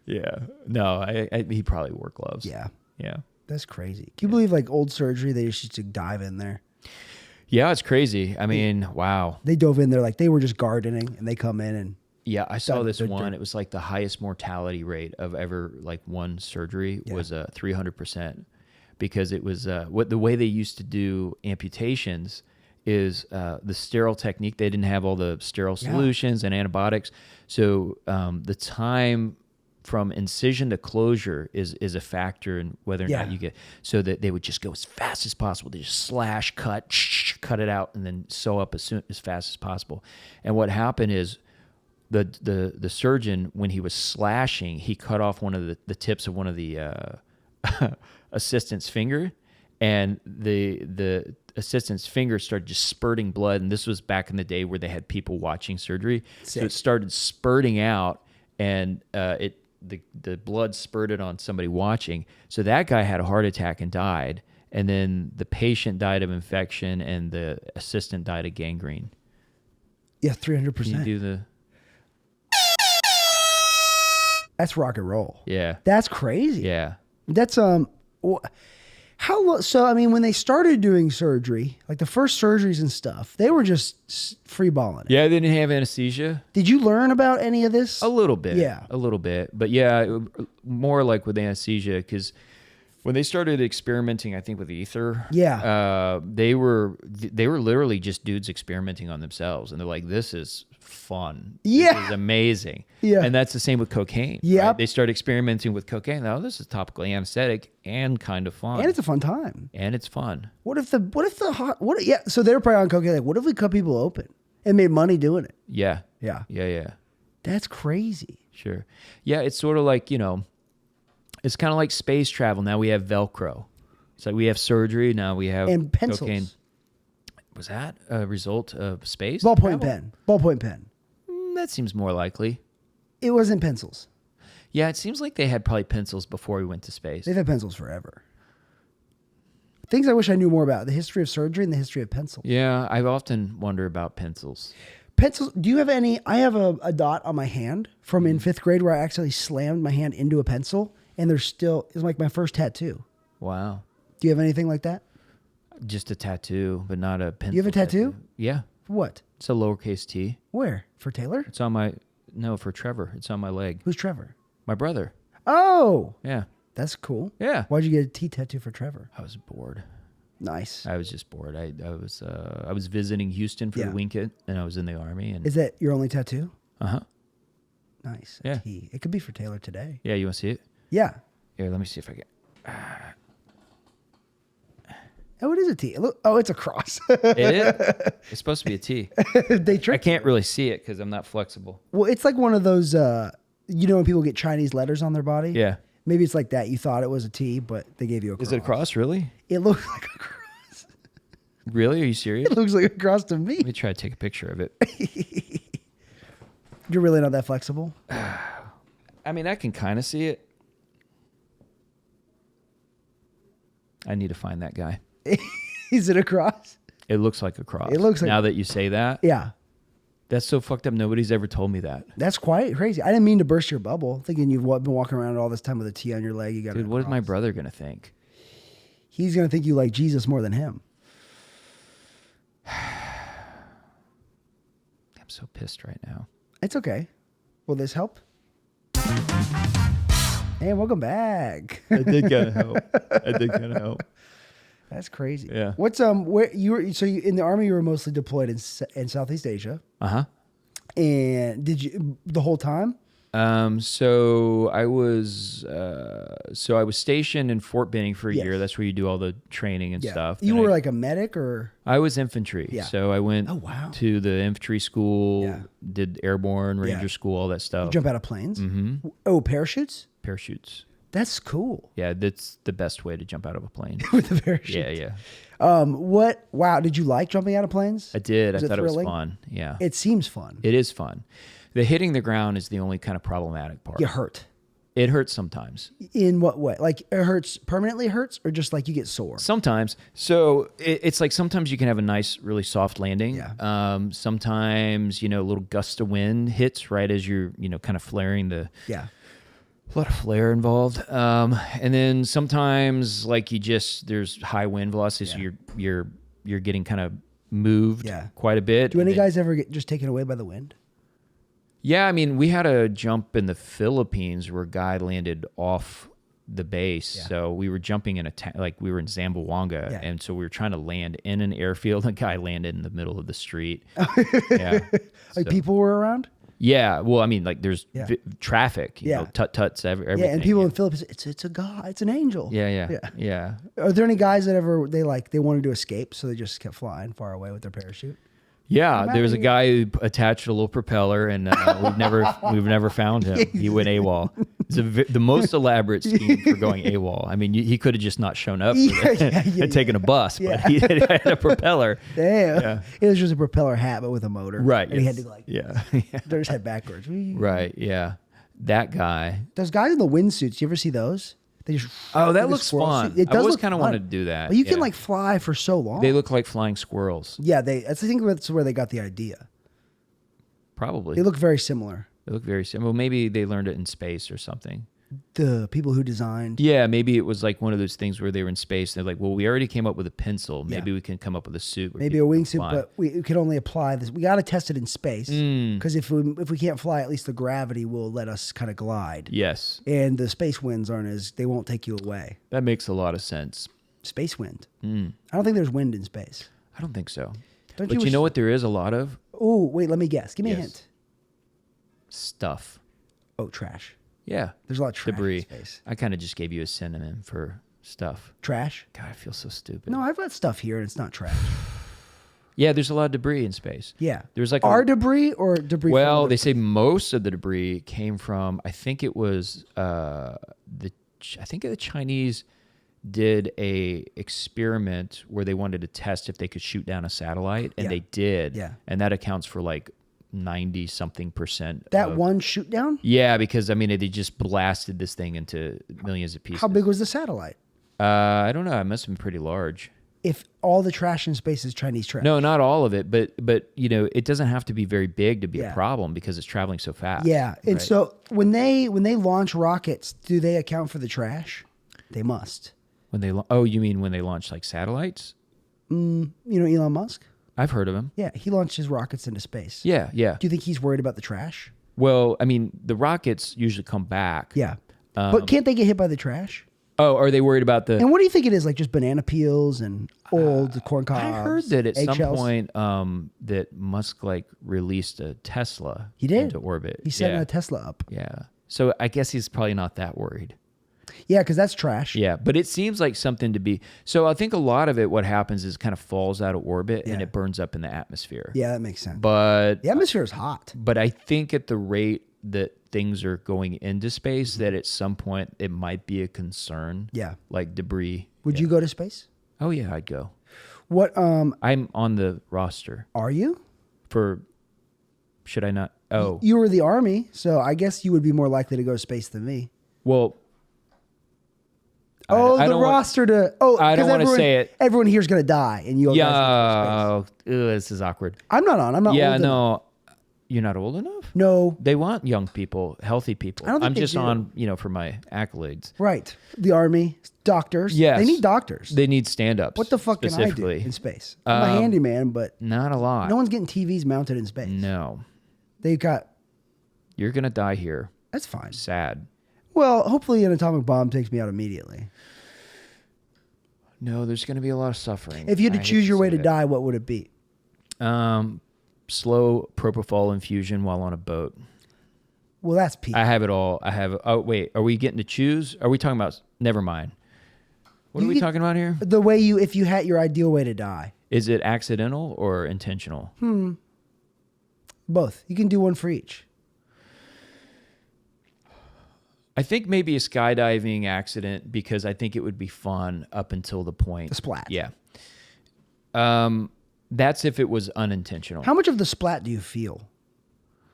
S2: Yeah. No, he probably wore gloves.
S1: Yeah.
S2: Yeah.
S1: That's crazy. Can you believe like old surgery, they just used to dive in there?
S2: Yeah, it's crazy. I mean, wow.
S1: They dove in there like they were just gardening and they come in and
S2: yeah, I saw this one. It was like the highest mortality rate of ever like one surgery was 300%, because it was the way they used to do amputations is the sterile technique. They didn't have all the sterile solutions and antibiotics, so the time from incision to closure is a factor in whether or not you get. So that they would just go as fast as possible. They just slash, cut it out, and then sew up as fast as possible. And what happened is, the surgeon, when he was slashing, he cut off one of the tips of one of the assistant's finger, and the assistant's finger started just spurting blood. And this was back in the day where they had people watching surgery, so it started spurting out, and the blood spurted on somebody watching. So that guy had a heart attack and died, and then the patient died of infection, and the assistant died of gangrene.
S1: Yeah, 300%.
S2: Can you do the?
S1: That's rock and roll.
S2: Yeah.
S1: That's crazy.
S2: Yeah.
S1: That's how long? So I mean, when they started doing surgery, like the first surgeries and stuff, they were just free balling it.
S2: Yeah, they didn't have anesthesia.
S1: Did you learn about any of this?
S2: A little bit.
S1: Yeah.
S2: A little bit. But yeah, more like with anesthesia, because when they started experimenting, I think with ether, they were literally just dudes experimenting on themselves, and they're like, "This is fun.
S1: Yeah,
S2: this is amazing."
S1: Yeah,
S2: and that's the same with cocaine.
S1: Yeah,
S2: right? They start experimenting with cocaine. Oh, this is topical anesthetic and kind of fun,
S1: and it's a fun time,
S2: and it's fun.
S1: Yeah, so they're probably on cocaine. Like, what if we cut people open and made money doing it?
S2: Yeah,
S1: yeah.
S2: That's
S1: crazy.
S2: Sure. Yeah, it's sort of like, it's kind of like space travel. Now we have Velcro. It's like we have surgery. Now we have
S1: and pencils.
S2: Cocaine. Was that a result of space?
S1: Ballpoint pen.
S2: That seems more likely.
S1: It wasn't pencils.
S2: Yeah, it seems like they had probably pencils before we went to space.
S1: They've had pencils forever. Things I wish I knew more about: the history of surgery and the history of pencils.
S2: Yeah, I often wonder about pencils.
S1: Pencils. Do you have any? I have a dot on my hand from in 5th grade where I actually slammed my hand into a pencil. And it's like my first tattoo.
S2: Wow.
S1: Do you have anything like that?
S2: Just a tattoo, but not a pencil.
S1: You have a tattoo?
S2: Yeah.
S1: For what?
S2: It's a lowercase t.
S1: Where? For Taylor?
S2: It's on for Trevor. It's on my leg.
S1: Who's Trevor?
S2: My brother.
S1: Oh.
S2: Yeah.
S1: That's cool.
S2: Yeah.
S1: Why'd you get a T tattoo for Trevor?
S2: I was bored.
S1: Nice.
S2: I was just bored. I was visiting Houston for the weekend, and I was in the Army. And
S1: is that your only tattoo?
S2: Uh-huh.
S1: Nice.
S2: Yeah.
S1: T. It could be for Taylor today.
S2: Yeah, you want to see it?
S1: Yeah.
S2: Here, let me see if I can.
S1: Oh, it is a T. Look, it's a cross.
S2: It is? It's supposed to be a T. I can't really see it because I'm not flexible.
S1: Well, it's like one of those, when people get Chinese letters on their body?
S2: Yeah.
S1: Maybe it's like that. You thought it was a T, but they gave you a cross.
S2: Is it a cross, really?
S1: It looks like a cross.
S2: Really? Are you serious?
S1: It looks like a cross to me.
S2: Let me try to take a picture of it.
S1: You're really not that flexible?
S2: I mean, I can kind of see it. I need to find that guy.
S1: Is it a cross?
S2: It looks like a cross.
S1: It looks like...
S2: Now that you say that.
S1: Yeah.
S2: That's so fucked up. Nobody's ever told me that.
S1: That's quite crazy. I didn't mean to burst your bubble, thinking you've been walking around all this time with a T on your leg. You got
S2: Dude, what is my brother going to think?
S1: He's going to think you like Jesus more than him.
S2: I'm so pissed right now.
S1: It's okay. Will this help? Hey, welcome back.
S2: I did kind of help.
S1: That's crazy.
S2: Yeah.
S1: What's where you were? So you, in the Army, you were mostly deployed in Southeast Asia. And did you the whole time?
S2: So I was stationed in Fort Benning for a year. That's where you do all the training and stuff.
S1: You were like a medic, or
S2: I was infantry.
S1: Yeah.
S2: So I went to the infantry school, did airborne, ranger school, all that stuff.
S1: You jump out of planes.
S2: Mm-hmm.
S1: Oh, parachutes.
S2: Parachutes.
S1: That's cool.
S2: Yeah, that's the best way to jump out of a plane.
S1: With the parachute.
S2: Yeah.
S1: What? Wow. Did you like jumping out of planes?
S2: I did. I thought
S1: thrilling?
S2: it was fun. Yeah.
S1: It seems fun.
S2: It is fun. The hitting the ground is the only kind of problematic part.
S1: You hurt.
S2: It hurts sometimes.
S1: In what way? Like it hurts, permanently hurts, or just like you get sore?
S2: Sometimes. So it's like sometimes you can have a nice, really soft landing.
S1: Yeah.
S2: Sometimes, a little gust of wind hits right as you're, kind of flaring the...
S1: Yeah.
S2: A lot of flare involved. And then sometimes like there's high wind velocity, so you're getting kind of moved quite a bit.
S1: Do any guys ever get just taken away by the wind?
S2: Yeah, I mean, we had a jump in the Philippines where a guy landed off the base. Yeah. So we were jumping in we were in Zamboanga, and so we were trying to land in an airfield. A guy landed in the middle of the street. Yeah.
S1: People were around?
S2: Yeah, well, I mean, like there's traffic, tut-tuts, everything.
S1: Yeah, and people in Philippines, it's a God, it's an angel.
S2: Yeah.
S1: Are there any guys that they wanted to escape, so they just kept flying far away with their parachute?
S2: Yeah, there was a guy who attached a little propeller, and we've never found him. He went AWOL. It's the most elaborate scheme for going AWOL. I mean, he could have just not shown up and taken a bus, but he had a propeller.
S1: Damn. Yeah. It was just a propeller hat, but with a motor. Right. And he had to
S2: their
S1: head backwards.
S2: Right. Yeah. That guy.
S1: Those guys in the windsuits, you ever see those? They just
S2: that looks fun.
S1: It does
S2: I always
S1: look
S2: kind of
S1: fun.
S2: wanted to do that.
S1: But you can fly for so long.
S2: They look like flying squirrels.
S1: Yeah, I think that's where they got the idea.
S2: Probably.
S1: They look very similar.
S2: Well, maybe they learned it in space or something.
S1: The people who designed.
S2: Yeah, maybe it was like one of those things where they were in space. And they're like, well, we already came up with a pencil. Maybe we can come up with a suit.
S1: Maybe a wingsuit, but we could only apply this. We got to test it in space because if we can't fly, at least the gravity will let us kind of glide.
S2: Yes.
S1: And the space winds they won't take you away.
S2: That makes a lot of sense.
S1: Space wind. I don't think there's wind in space.
S2: I don't think so.
S1: But
S2: you know what there is a lot of?
S1: Oh, wait, let me guess. Give me a hint.
S2: Stuff.
S1: Oh, trash.
S2: Yeah.
S1: There's a lot of trash
S2: debris.
S1: in space.
S2: I kind of just gave you a synonym for stuff.
S1: Trash?
S2: God, I feel so stupid.
S1: No, I've got stuff here and it's not trash.
S2: Yeah, there's a lot of debris in space.
S1: Yeah.
S2: There's like
S1: our debris or debris
S2: Well,
S1: from
S2: they say most of the debris came from, I think it was I think the Chinese did a experiment where they wanted to test if they could shoot down a satellite, and they did.
S1: Yeah.
S2: And that accounts for like 90-something%.
S1: That one shoot down?
S2: Yeah, because I mean they just blasted this thing into millions of pieces.
S1: How big was the satellite?
S2: I don't know. It must have been pretty large.
S1: If all the trash in space is Chinese trash.
S2: No, not all of it, but it doesn't have to be very big to be a problem because it's traveling so fast.
S1: Yeah, and so when they launch rockets, do they account for the trash? They must.
S2: When they you mean when they launch like satellites?
S1: You know Elon Musk?
S2: I've heard of him.
S1: Yeah, he launched his rockets into space.
S2: Yeah.
S1: Do you think he's worried about the trash?
S2: Well, I mean, the rockets usually come back.
S1: Yeah, but can't they get hit by the trash?
S2: Oh, are they worried about the...
S1: And what do you think it is? Like just banana peels and old corn cobs?
S2: I heard that at some
S1: eggshells?
S2: point that Musk released a Tesla into orbit.
S1: He sent a Tesla up.
S2: Yeah. So I guess he's probably not that worried.
S1: Yeah, because that's trash.
S2: Yeah, but it seems like something to be... So I think a lot of it, what happens is kind of falls out of orbit and it burns up in the atmosphere.
S1: Yeah, that makes sense.
S2: But
S1: the atmosphere is hot.
S2: But I think at the rate that things are going into space, that at some point it might be a concern.
S1: Yeah.
S2: Like debris.
S1: Would you go to space?
S2: Oh yeah, I'd go.
S1: What
S2: I'm on the roster
S1: are you?
S2: for. Should I not? Oh,
S1: You were the Army, so I guess you would be more likely to go to space than me.
S2: well.
S1: Oh,
S2: I
S1: the
S2: don't want-
S1: roster to. Oh,
S2: I don't
S1: 'cause
S2: want to
S1: everyone-
S2: say it.
S1: Everyone here's gonna die, and you.
S2: Yeah.
S1: Guys go to space.
S2: This is awkward.
S1: I'm not on. I'm not.
S2: Yeah.
S1: old enough.
S2: No. You're not old enough.
S1: No.
S2: They want young people, healthy people.
S1: I don't think
S2: I'm
S1: they
S2: just
S1: do.
S2: on, for my accolades.
S1: Right. The Army, doctors.
S2: Yes.
S1: They need doctors.
S2: They need stand-ups.
S1: What the fuck can I do
S2: specifically.
S1: in space? I'm a handyman, but
S2: Not a lot.
S1: no one's getting TVs mounted in space.
S2: No.
S1: They got.
S2: You're gonna die here.
S1: That's fine.
S2: Sad.
S1: Well, hopefully an atomic bomb takes me out immediately.
S2: No, there's gonna be a lot of suffering.
S1: If you had to
S2: I hate
S1: choose your way
S2: say
S1: to die, what would it be?
S2: that. Slow propofol infusion while on a boat.
S1: Well, that's peak.
S2: I have it all. Oh wait, are we getting to choose? Are we talking about? Never mind. What
S1: You
S2: are we
S1: get-
S2: talking about here?
S1: The way if you had your ideal way to die.
S2: Is it accidental or intentional?
S1: Both. You can do one for each.
S2: I think maybe a skydiving accident because I think it would be fun up until the point.
S1: The splat.
S2: Yeah. That's if it was unintentional.
S1: How much of the splat do you feel?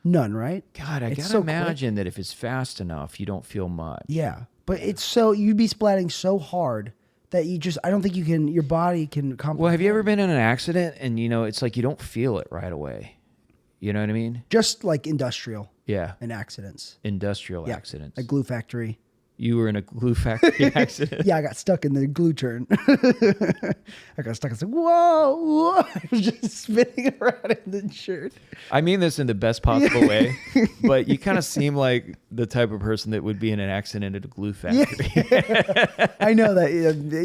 S1: None, right?
S2: God, I
S1: It's
S2: gotta
S1: so quick.
S2: imagine that if it's fast enough, you don't feel much.
S1: Yeah. But it's so, you'd be splatting so hard that I don't think your body can comprehend.
S2: Well, have you ever been in an accident and it's like you don't feel it right away? You know what I mean?
S1: Just like industrial
S2: Yeah.
S1: and accidents.
S2: Industrial
S1: Yeah.
S2: accidents.
S1: Like glue factory.
S2: You were in a glue factory accident.
S1: Yeah, I got stuck in the glue turn. I got stuck. I said, whoa, whoa. I was just spinning around in the shirt.
S2: I mean this in the best possible way, but you kind of seem like the type of person that would be in an accident at a glue factory.
S1: Yeah. I know that.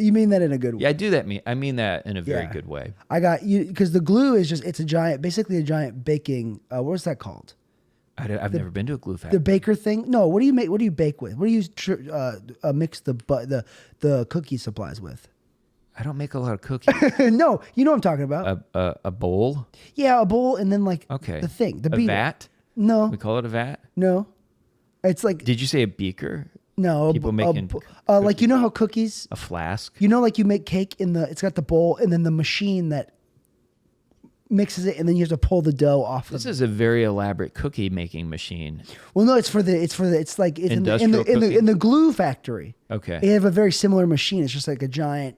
S1: You mean that in a good way.
S2: Yeah, I do that. I mean that in a very
S1: Yeah.
S2: good way.
S1: I got you because the glue is it's a giant, basically a giant baking. What's that called?
S2: I've never been to a glue factory.
S1: The baker thing? No. What do you make? What do you bake with? What do you mix the cookie supplies with?
S2: I don't make a lot of cookies.
S1: No, you know what I'm talking about.
S2: A bowl?
S1: Yeah, a bowl and then like
S2: Okay.
S1: the thing, the
S2: A
S1: beater.
S2: vat?
S1: No,
S2: We call it a vat?
S1: no. It's like
S2: Did you say a beaker?
S1: no.
S2: people making
S1: like you know how cookies.
S2: A flask?
S1: You know, like you make cake it's got the bowl and then the machine that mixes it and then you have to pull the dough off.
S2: This is a very elaborate cookie making machine.
S1: Well, no, it's like it's
S2: Industrial cooking?
S1: in the glue factory.
S2: Okay.
S1: They have a very similar machine. It's just like a giant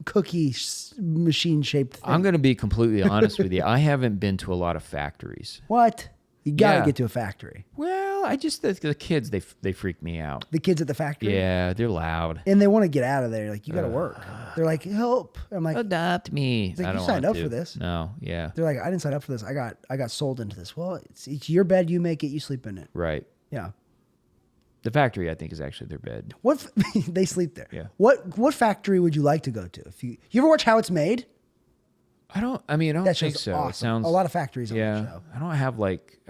S1: cookie machine shaped thing.
S2: I'm going to be completely honest with you. I haven't been to a lot of factories.
S1: What? You gotta
S2: Yeah.
S1: get to a factory.
S2: Well, the kids, they freak me out.
S1: The kids at the factory.
S2: Yeah, they're loud.
S1: And they want to get out of there. Like, you got to work. They're like, help. I'm like,
S2: Adopt me.
S1: like,
S2: I
S1: you
S2: don't
S1: signed
S2: want
S1: up
S2: to.
S1: for this.
S2: No, yeah.
S1: they're like, I didn't sign up for this. I got sold into this. Well, it's your bed. You make it. You sleep in it.
S2: Right.
S1: Yeah.
S2: The factory, I think, is actually their bed.
S1: What? They sleep there.
S2: Yeah.
S1: What factory would you like to go to? If you ever watch How It's Made?
S2: I don't
S1: That
S2: think
S1: show's
S2: so.
S1: awesome.
S2: It sounds
S1: a lot of factories on that
S2: yeah.
S1: show.
S2: I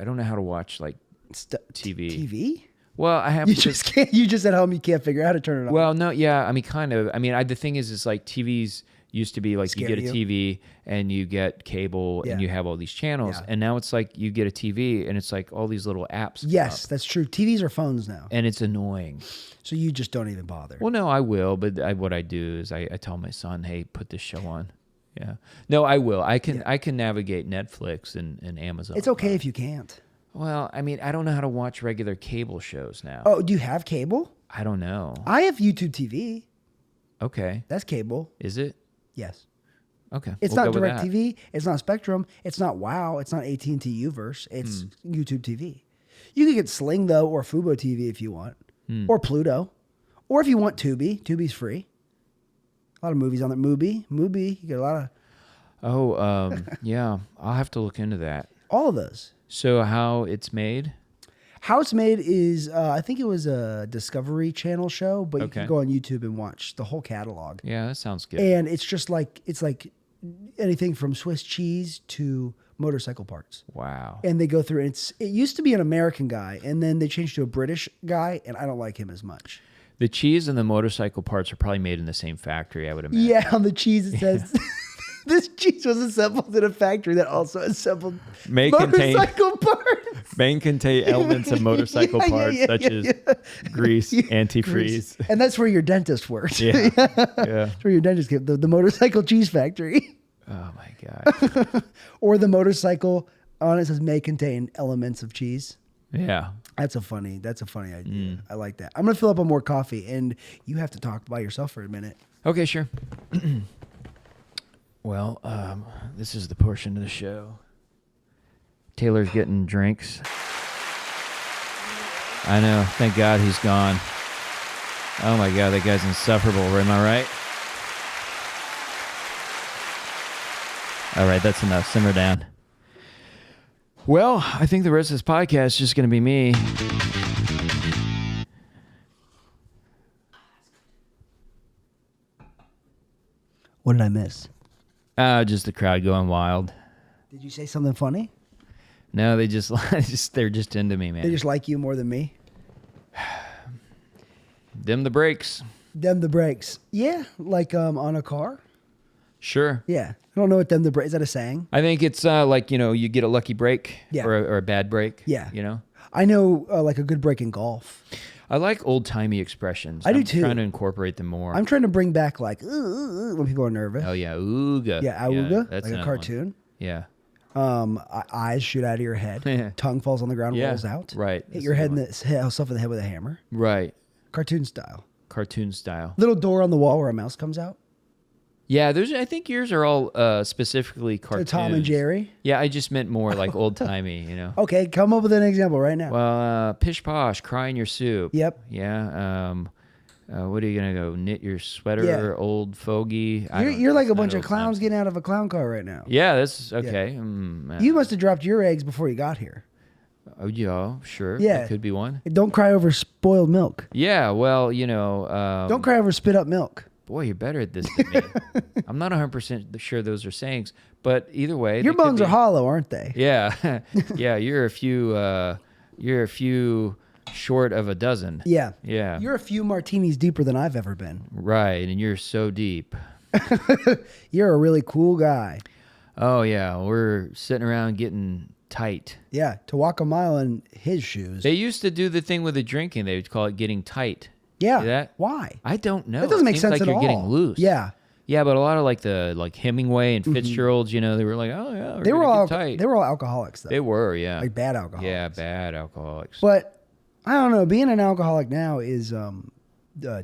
S2: don't know how to watch like TV.
S1: TV?
S2: Well, I have
S1: You
S2: to
S1: just can't. You just at home. You can't figure out how to turn it on.
S2: Well, no, yeah. I mean, kind of. I mean, the thing is like TVs used to be like you
S1: Scare
S2: get a
S1: you.
S2: TV and you get cable
S1: Yeah.
S2: and you have all these channels,
S1: Yeah.
S2: and now it's like you get a TV and it's like all these little apps. come
S1: Yes,
S2: up,
S1: that's true. TVs are phones now,
S2: and it's annoying.
S1: so you just don't even bother.
S2: Well, no, I will, but what I do is I tell my son, "Hey, put this show on." Yeah. No, I will. I can navigate Netflix and Amazon.
S1: It's okay if you can't.
S2: Well, I mean, I don't know how to watch regular cable shows now.
S1: Oh, do you have cable?
S2: I don't know.
S1: I have YouTube TV.
S2: Okay.
S1: That's cable.
S2: Is it?
S1: Yes.
S2: Okay.
S1: It's
S2: we'll
S1: not
S2: go with
S1: Direct
S2: that.
S1: TV. It's not Spectrum. It's not Wow. It's not AT&T Uverse. It's YouTube TV. You can get Sling though, or Fubo TV if you want, or Pluto, or if you want Tubi. Tubi's free. A lot of movies on it. Mubi. You get a lot of
S2: Oh, yeah. I'll have to look into that.
S1: all of those.
S2: So how it's made?
S1: How It's Made is, I think it was a Discovery Channel show, but you
S2: Okay.
S1: can go on YouTube and watch the whole catalog.
S2: Yeah, that sounds good.
S1: And it's just like, it's like anything from Swiss cheese to motorcycle parts.
S2: Wow.
S1: And they go through, it used to be an American guy, and then they changed to a British guy, and I don't like him as much.
S2: The cheese and the motorcycle parts are probably made in the same factory, I would imagine.
S1: Yeah, on the cheese it says, this cheese was assembled in a factory that also assembled
S2: May contain
S1: motorcycle parts.
S2: May contain elements of motorcycle parts such as grease, antifreeze.
S1: Grease. And that's where your dentist works.
S2: Yeah. Yeah.
S1: That's where your dentist gets the motorcycle cheese factory.
S2: Oh my God.
S1: Or the motorcycle on it says may contain elements of cheese.
S2: Yeah.
S1: That's a funny idea. I like that. I'm gonna fill up on more coffee, and you have to talk by yourself for a minute.
S2: Okay, sure. Well, this is the portion of the show. Taylor's getting drinks. I know. Thank God he's gone. Oh my God, that guy's insufferable. Am I right? All right, that's enough. Simmer down. Well, I think the rest of this podcast is just going to be me.
S1: What did I miss?
S2: Just the crowd going wild.
S1: Did you say something funny?
S2: No, they're just into me, man.
S1: They just like you more than me.
S2: Dim the brakes.
S1: Them the brakes. Yeah, like on a car.
S2: Sure.
S1: Yeah, I don't know what them the brakes. Is that a saying?
S2: I think it's like, you get a lucky break
S1: Yeah.
S2: or a bad break.
S1: Yeah.
S2: You know?
S1: I know like a good break in golf.
S2: I like old-timey expressions.
S1: I do
S2: I'm
S1: too.
S2: trying to incorporate them more.
S1: I'm trying to bring back like when people are nervous.
S2: Oh, yeah. Ooga.
S1: Yeah, auga,
S2: that's
S1: like a
S2: another
S1: cartoon.
S2: one. Yeah.
S1: Eyes shoot out of your head. Tongue falls on the ground,
S2: Yeah,
S1: rolls out.
S2: right.
S1: Hit
S2: That's
S1: your
S2: a
S1: head
S2: good
S1: in yourself in the head with a hammer.
S2: Right.
S1: Cartoon style.
S2: Cartoon style.
S1: Little door on the wall where a mouse comes out.
S2: Yeah, I think yours are all specifically cartoons.
S1: Tom and Jerry.
S2: Yeah, I just meant more like old-timey,
S1: Okay, come up with an example right now.
S2: Well, pish posh, cry in your soup.
S1: Yep.
S2: Yeah. What are you gonna go knit your sweater?
S1: Yeah.
S2: Old fogey.
S1: You're like a
S2: That's
S1: bunch
S2: not
S1: of clowns
S2: old-timey.
S1: getting out of a clown car right now.
S2: Yeah, that's okay.
S1: You must have dropped your eggs before you got here.
S2: Oh yeah, sure.
S1: Yeah.
S2: That could be one.
S1: Don't cry over spoiled milk.
S2: Yeah. Well,
S1: Don't cry over spit up milk.
S2: Boy, you're better at this than me. I'm not 100% sure those are sayings, but either way,
S1: Your
S2: they could
S1: bones are
S2: be.
S1: hollow, aren't they?
S2: Yeah, yeah. You're a few short of a dozen.
S1: Yeah.
S2: Yeah.
S1: You're a few martinis deeper than I've ever been.
S2: Right, and you're so deep.
S1: You're a really cool guy.
S2: Oh yeah, we're sitting around getting tight.
S1: Yeah, to walk a mile in his shoes.
S2: They used to do the thing with the drinking. They would call it getting tight.
S1: Yeah.
S2: See that?
S1: Why?
S2: I don't know.
S1: That doesn't make
S2: Seems
S1: sense
S2: like
S1: at
S2: you're
S1: all.
S2: getting loose.
S1: Yeah.
S2: Yeah, but a lot of like Hemingway and Fitzgerald, they were like, oh yeah,
S1: They were all
S2: tight.
S1: they were all alcoholics though.
S2: They were, yeah.
S1: Like bad alcoholics.
S2: Yeah, bad alcoholics.
S1: But I don't know, being an alcoholic now is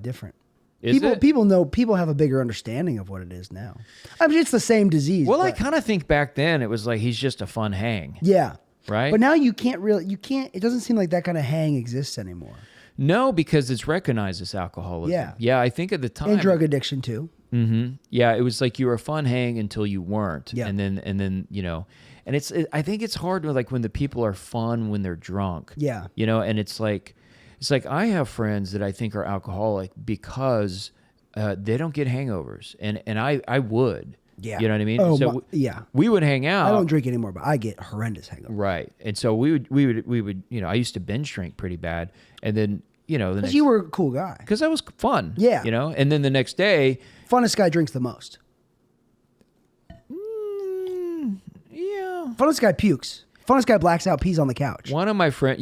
S1: different.
S2: Is it?
S1: People have a bigger understanding of what it is now. I mean, it's the same disease.
S2: Well, I
S1: but-
S2: kind of think back then it was like he's just a fun hang,
S1: yeah.
S2: right?
S1: But now you can't, it doesn't seem like that kind of hang exists anymore.
S2: No, because it's recognized as alcoholism.
S1: Yeah.
S2: Yeah, I think at the time.
S1: And drug addiction too.
S2: Mm-hmm. Yeah, it was like you were a fun hang until you weren't.
S1: Yeah.
S2: And then and I think it's hard when the people are fun when they're drunk.
S1: Yeah.
S2: And it's like I have friends that I think are alcoholic because they don't get hangovers, and I would.
S1: Yeah.
S2: You know what I mean?
S1: Oh,
S2: So
S1: yeah.
S2: we would hang out.
S1: I don't drink anymore, but I get horrendous hangovers.
S2: Right. And so we would I used to binge drink pretty bad, and then
S1: Because you were a cool guy.
S2: because that was fun.
S1: Yeah.
S2: And then the next day,
S1: Funnest guy drinks the most.
S2: yeah.
S1: Funnest guy pukes. Funnest guy blacks out, pees on the couch.
S2: One of my friends,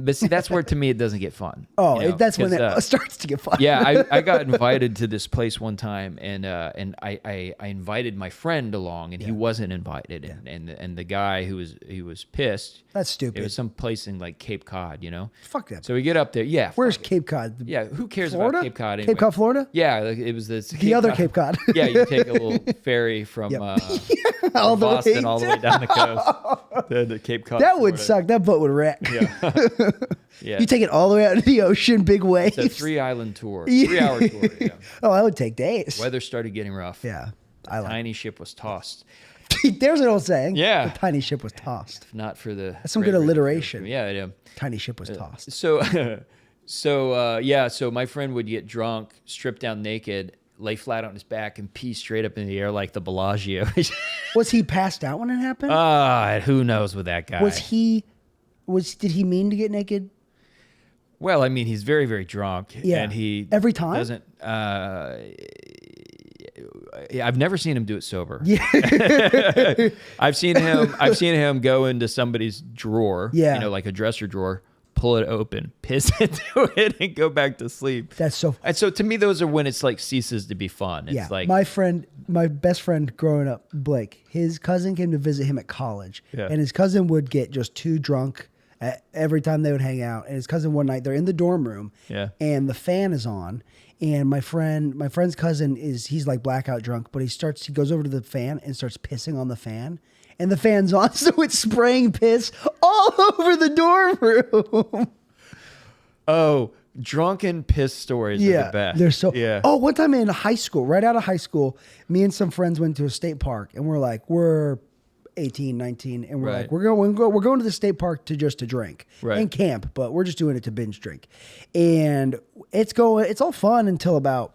S2: but see, that's where to me it doesn't get fun.
S1: Oh,
S2: you know,
S1: that's when
S2: 'cause,
S1: it starts to get fun.
S2: yeah, I got invited to this place one time, and I invited my friend along, and he wasn't invited, and the guy who was pissed.
S1: That's stupid.
S2: It was some place in like Cape Cod,
S1: Fuck that.
S2: So we get up there. Yeah,
S1: Where's
S2: fuck it.
S1: Cape Cod?
S2: Yeah, who cares
S1: Florida?
S2: about Cape Cod? Anyway?
S1: Cape Cod, Florida?
S2: Yeah, like, it was this
S1: The other Cape Cod.
S2: Yeah, you take a little ferry from
S1: All
S2: from
S1: the way
S2: Boston all the way down the coast to Cape Cod.
S1: That would
S2: Florida.
S1: suck. That boat would wreck.
S2: Yeah. Yeah.
S1: You take it all the way out to the ocean, big waves.
S2: It's a 3-island tour,
S1: Yeah.
S2: 3-hour tour. Yeah.
S1: Oh, that would take days.
S2: Weather started getting rough.
S1: Yeah. I like
S2: Tiny ship was tossed.
S1: There's an old saying.
S2: Yeah.
S1: The tiny ship was tossed.
S2: If not for the
S1: That's some good
S2: Great Red
S1: alliteration.
S2: River. Yeah, yeah.
S1: Tiny ship was tossed.
S2: So my friend would get drunk, strip down naked, lay flat on his back, and pee straight up in the air like the Bellagio.
S1: Was he passed out when it happened?
S2: Who knows with that guy?
S1: Did he mean to get naked?
S2: Well, I mean, he's very, very drunk.
S1: Yeah.
S2: And he
S1: Every time?
S2: doesn't. I've never seen him do it sober.
S1: Yeah.
S2: I've seen him go into somebody's drawer,
S1: Yeah.
S2: you know, like a dresser drawer, pull it open, piss into it, and go back to sleep.
S1: That's so.
S2: And so to me, those are when it's like ceases to be fun. It's
S1: Yeah.
S2: like
S1: My best friend growing up, Blake, his cousin came to visit him at college.
S2: Yeah.
S1: And his cousin would get just too drunk every time they would hang out. And his cousin one night, they're in the dorm room.
S2: Yeah.
S1: And the fan is on. And my friend's cousin he's like blackout drunk, but he goes over to the fan and starts pissing on the fan. And the fan's on, so it's spraying piss all over the dorm room.
S2: Oh, drunken piss stories are the best.
S1: They're so.
S2: Yeah.
S1: Oh, one time in high school, right out of high school, me and some friends went to a state park, and we're 18, 19, and we're
S2: Right.
S1: like, we're going to the state park to drink
S2: Right.
S1: and camp, but we're just doing it to binge drink, and it's all fun until about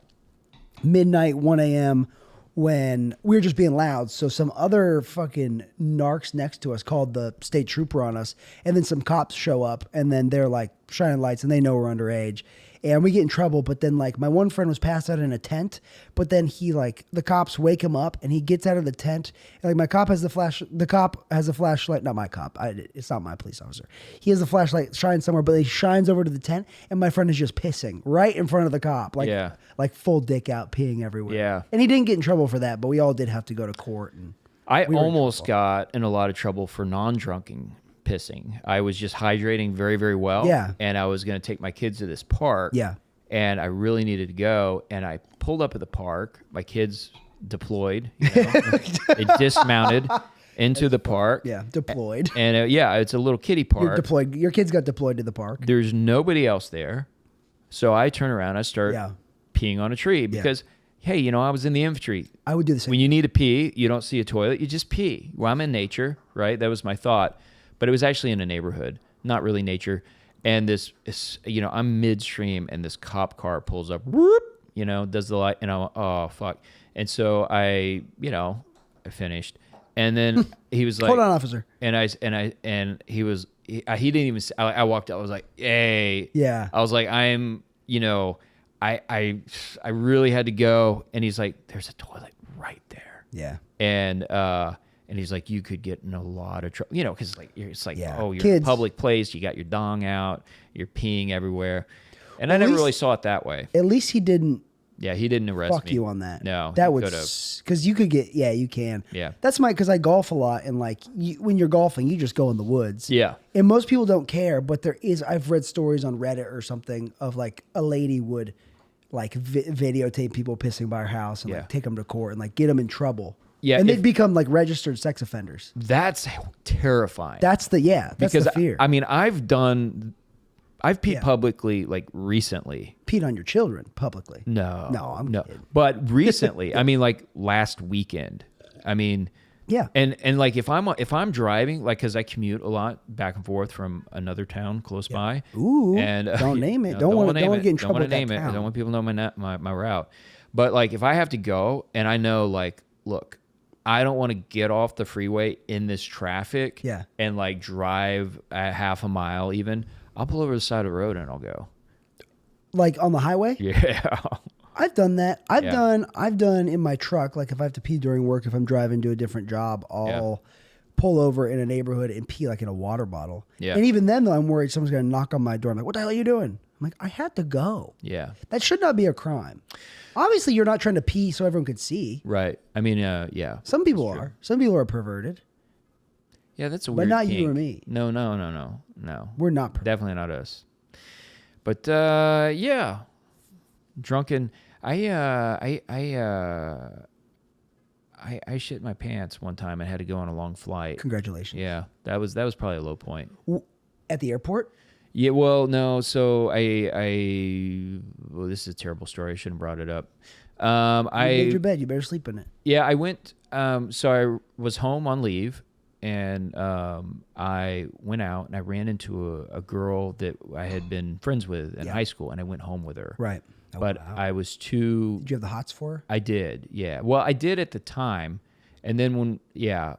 S1: midnight, 1 a.m. when we were just being loud. So some other fucking narcs next to us called the state trooper on us, and then some cops show up, and then they're like shining lights, and they know we're underage. And we get in trouble, but then like my one friend was passed out in a tent, but then the cops wake him up and he gets out of the tent. And like the cop has a flashlight, not my cop. It's not my police officer. He has a flashlight shine somewhere, but he shines over to the tent and my friend is just pissing right in front of the cop. Like full dick out, peeing everywhere.
S2: Yeah.
S1: And he didn't get in trouble for that, but we all did have to go to court. And
S2: I
S1: we were in
S2: almost
S1: trouble.
S2: got in a lot of trouble for non-drunking pissing. I was just hydrating very, very well.
S1: Yeah.
S2: And I was going to take my kids to this park.
S1: Yeah.
S2: And I really needed to go. And I pulled up at the park. My kids deployed. You know, they dismounted into the park.
S1: Yeah, deployed.
S2: And it's a little kiddie park.
S1: Deployed. Your kids got deployed to the park.
S2: There's nobody else there. So I turn around. I start peeing on a tree because, hey, you know, I was in the infantry.
S1: I would do the same.
S2: When you need to pee, you don't see a toilet, you just pee. Well, I'm in nature, right? That was my thought. But it was actually in a neighborhood, not really nature. And you know, I'm midstream and this cop car pulls up, whoop, you know, does the light, and I'm, oh, fuck. And so I finished. And then he was like,
S1: hold on, officer.
S2: And he didn't even, I walked out, I was like, hey.
S1: Yeah.
S2: I was like, you know, I really had to go. And he's like, there's a toilet right there.
S1: Yeah.
S2: And he's like, you could get in a lot of trouble, you know, because it's like, oh, you're
S1: Kids.
S2: in a public place, you got your dong out, you're peeing everywhere. And I
S1: At
S2: never
S1: least-
S2: really saw it that way.
S1: At least he didn't
S2: Yeah, he didn't arrest
S1: fuck
S2: me.
S1: you on that.
S2: No,
S1: that
S2: he
S1: would,
S2: could've.
S1: because you could get, you can.
S2: Yeah.
S1: That's because I golf a lot, and like when you're golfing, you just go in the woods.
S2: Yeah.
S1: And most people don't care, but I've read stories on Reddit or something of like a lady would like videotape people pissing by her house and like take them to court and like get them in trouble.
S2: Yeah,
S1: and they'd become like registered sex offenders.
S2: That's terrifying.
S1: That's the
S2: because
S1: the fear.
S2: I mean, I've peed publicly like recently.
S1: Peed on your children publicly.
S2: No,
S1: I'm kidding.
S2: But recently, I mean, like last weekend. I mean,
S1: Yeah.
S2: and like if I'm driving, like because I commute a lot back and forth from another town close by.
S1: Ooh,
S2: and
S1: don't name it.
S2: no,
S1: Don't want to
S2: name
S1: get in
S2: it.
S1: trouble
S2: Don't
S1: with
S2: want to name
S1: that
S2: it. I
S1: town.
S2: don't want people to know my route. But like if I have to go and I know like, look, I don't want to get off the freeway in this traffic.
S1: Yeah.
S2: And like drive a half a mile even. I'll pull over the side of the road and I'll go.
S1: Like on the highway?
S2: Yeah.
S1: I've done that. I've done in my truck, like if I have to pee during work, if I'm driving to a different job, I'll pull over in a neighborhood and pee like in a water bottle.
S2: Yeah.
S1: And even then though, I'm worried someone's gonna knock on my door. I'm like, what the hell are you doing? I'm like, I had to go.
S2: Yeah.
S1: That should not be a crime. Obviously you're not trying to pee so everyone could see.
S2: Right. I mean, yeah.
S1: Some people are. Some people are perverted.
S2: Yeah, that's a
S1: But
S2: weird
S1: not you
S2: kink.
S1: or me.
S2: No.
S1: We're not perverted.
S2: Definitely not us. But yeah, drunken. I shit my pants one time. I had to go on a long flight.
S1: Congratulations.
S2: Yeah, that was probably a low point.
S1: At the airport?
S2: Yeah, well, no. So well, this is a terrible story. I shouldn't have brought it up.
S1: You made your bed. You better sleep in it.
S2: Yeah, I went. So I was home on leave, and I went out and I ran into a girl that I had been friends with in high school, and I went home with her.
S1: Right. Oh,
S2: But
S1: wow.
S2: I was too.
S1: Did you have the hots for her?
S2: I did. Yeah. Well, I did at the time, and then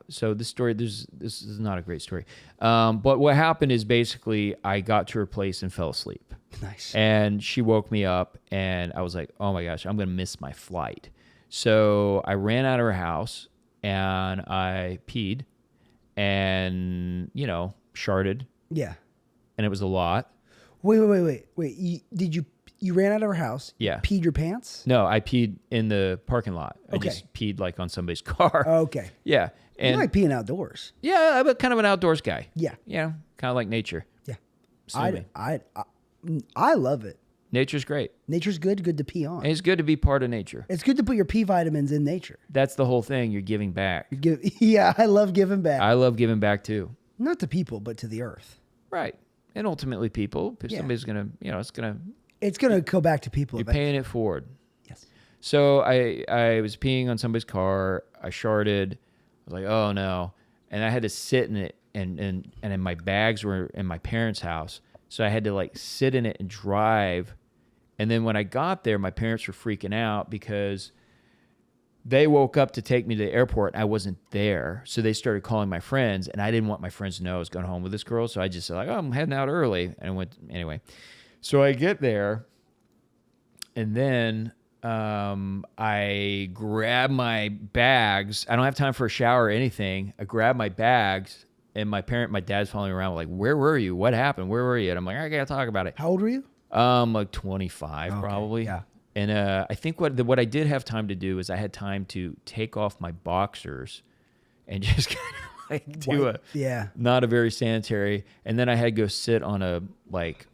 S2: So this story, this is not a great story. But what happened is basically I got to her place and fell asleep.
S1: Nice.
S2: And she woke me up, and I was like, "Oh my gosh, I'm gonna miss my flight." So I ran out of her house and I peed and, sharted,
S1: Yeah.
S2: and it was a lot.
S1: Wait. You ran out of her house?
S2: Yeah.
S1: Peed your pants?
S2: No, I peed in the parking lot. I
S1: Okay.
S2: just peed like on somebody's car.
S1: Okay.
S2: Yeah.
S1: You
S2: And
S1: like peeing outdoors.
S2: yeah, I'm kind of an outdoors guy.
S1: Yeah.
S2: Kind of like nature.
S1: Yeah.
S2: Sue me.
S1: I love it.
S2: Nature's great.
S1: Nature's good to pee on.
S2: And it's good to be part of nature.
S1: It's good to put your pee vitamins in nature.
S2: That's the whole thing. You're giving back.
S1: Yeah, I love giving back.
S2: I love giving back too.
S1: Not to people, but to the earth.
S2: Right. And ultimately people, if
S1: Yeah.
S2: somebody's going to,
S1: It's going to go back to people.
S2: you're
S1: eventually.
S2: paying it forward.
S1: Yes.
S2: So I was peeing on somebody's car. I sharted. I was like, oh no. And I had to sit in it and then my bags were in my parents' house. So I had to like sit in it and drive. And then when I got there, my parents were freaking out because they woke up to take me to the airport and I wasn't there. So they started calling my friends and I didn't want my friends to know I was going home with this girl. So I just said like, oh, I'm heading out early. And I went anyway. So I get there and then I grab my bags. I don't have time for a shower or anything. I grab my bags and my dad's following me around like, where were you? What happened? Where were you? And I'm like, I got to talk about it.
S1: How old were you?
S2: Like 25
S1: Okay,
S2: probably.
S1: yeah.
S2: And I think what I did have time to do is I had time to take off my boxers and just kind of like do not a very sanitary. And then I had to go sit on a like,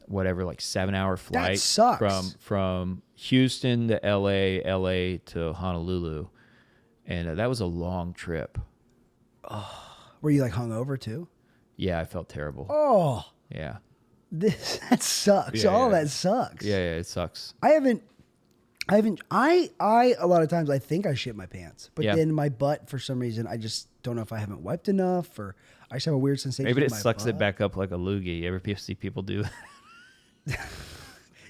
S2: whatever, like 7-hour flight
S1: sucks.
S2: from Houston to LA to Honolulu. And that was a long trip.
S1: Were you like hungover too?
S2: Yeah, I felt terrible.
S1: Oh,
S2: Yeah.
S1: that sucks.
S2: Yeah,
S1: All
S2: yeah.
S1: that sucks.
S2: Yeah, it sucks.
S1: I a lot of times I think I shit my pants, but
S2: Yeah.
S1: then my butt, for some reason, I just don't know if I haven't wiped enough or I just have a weird sensation.
S2: Maybe
S1: in
S2: it
S1: my
S2: sucks
S1: butt.
S2: it back up like a loogie. You ever see people do that?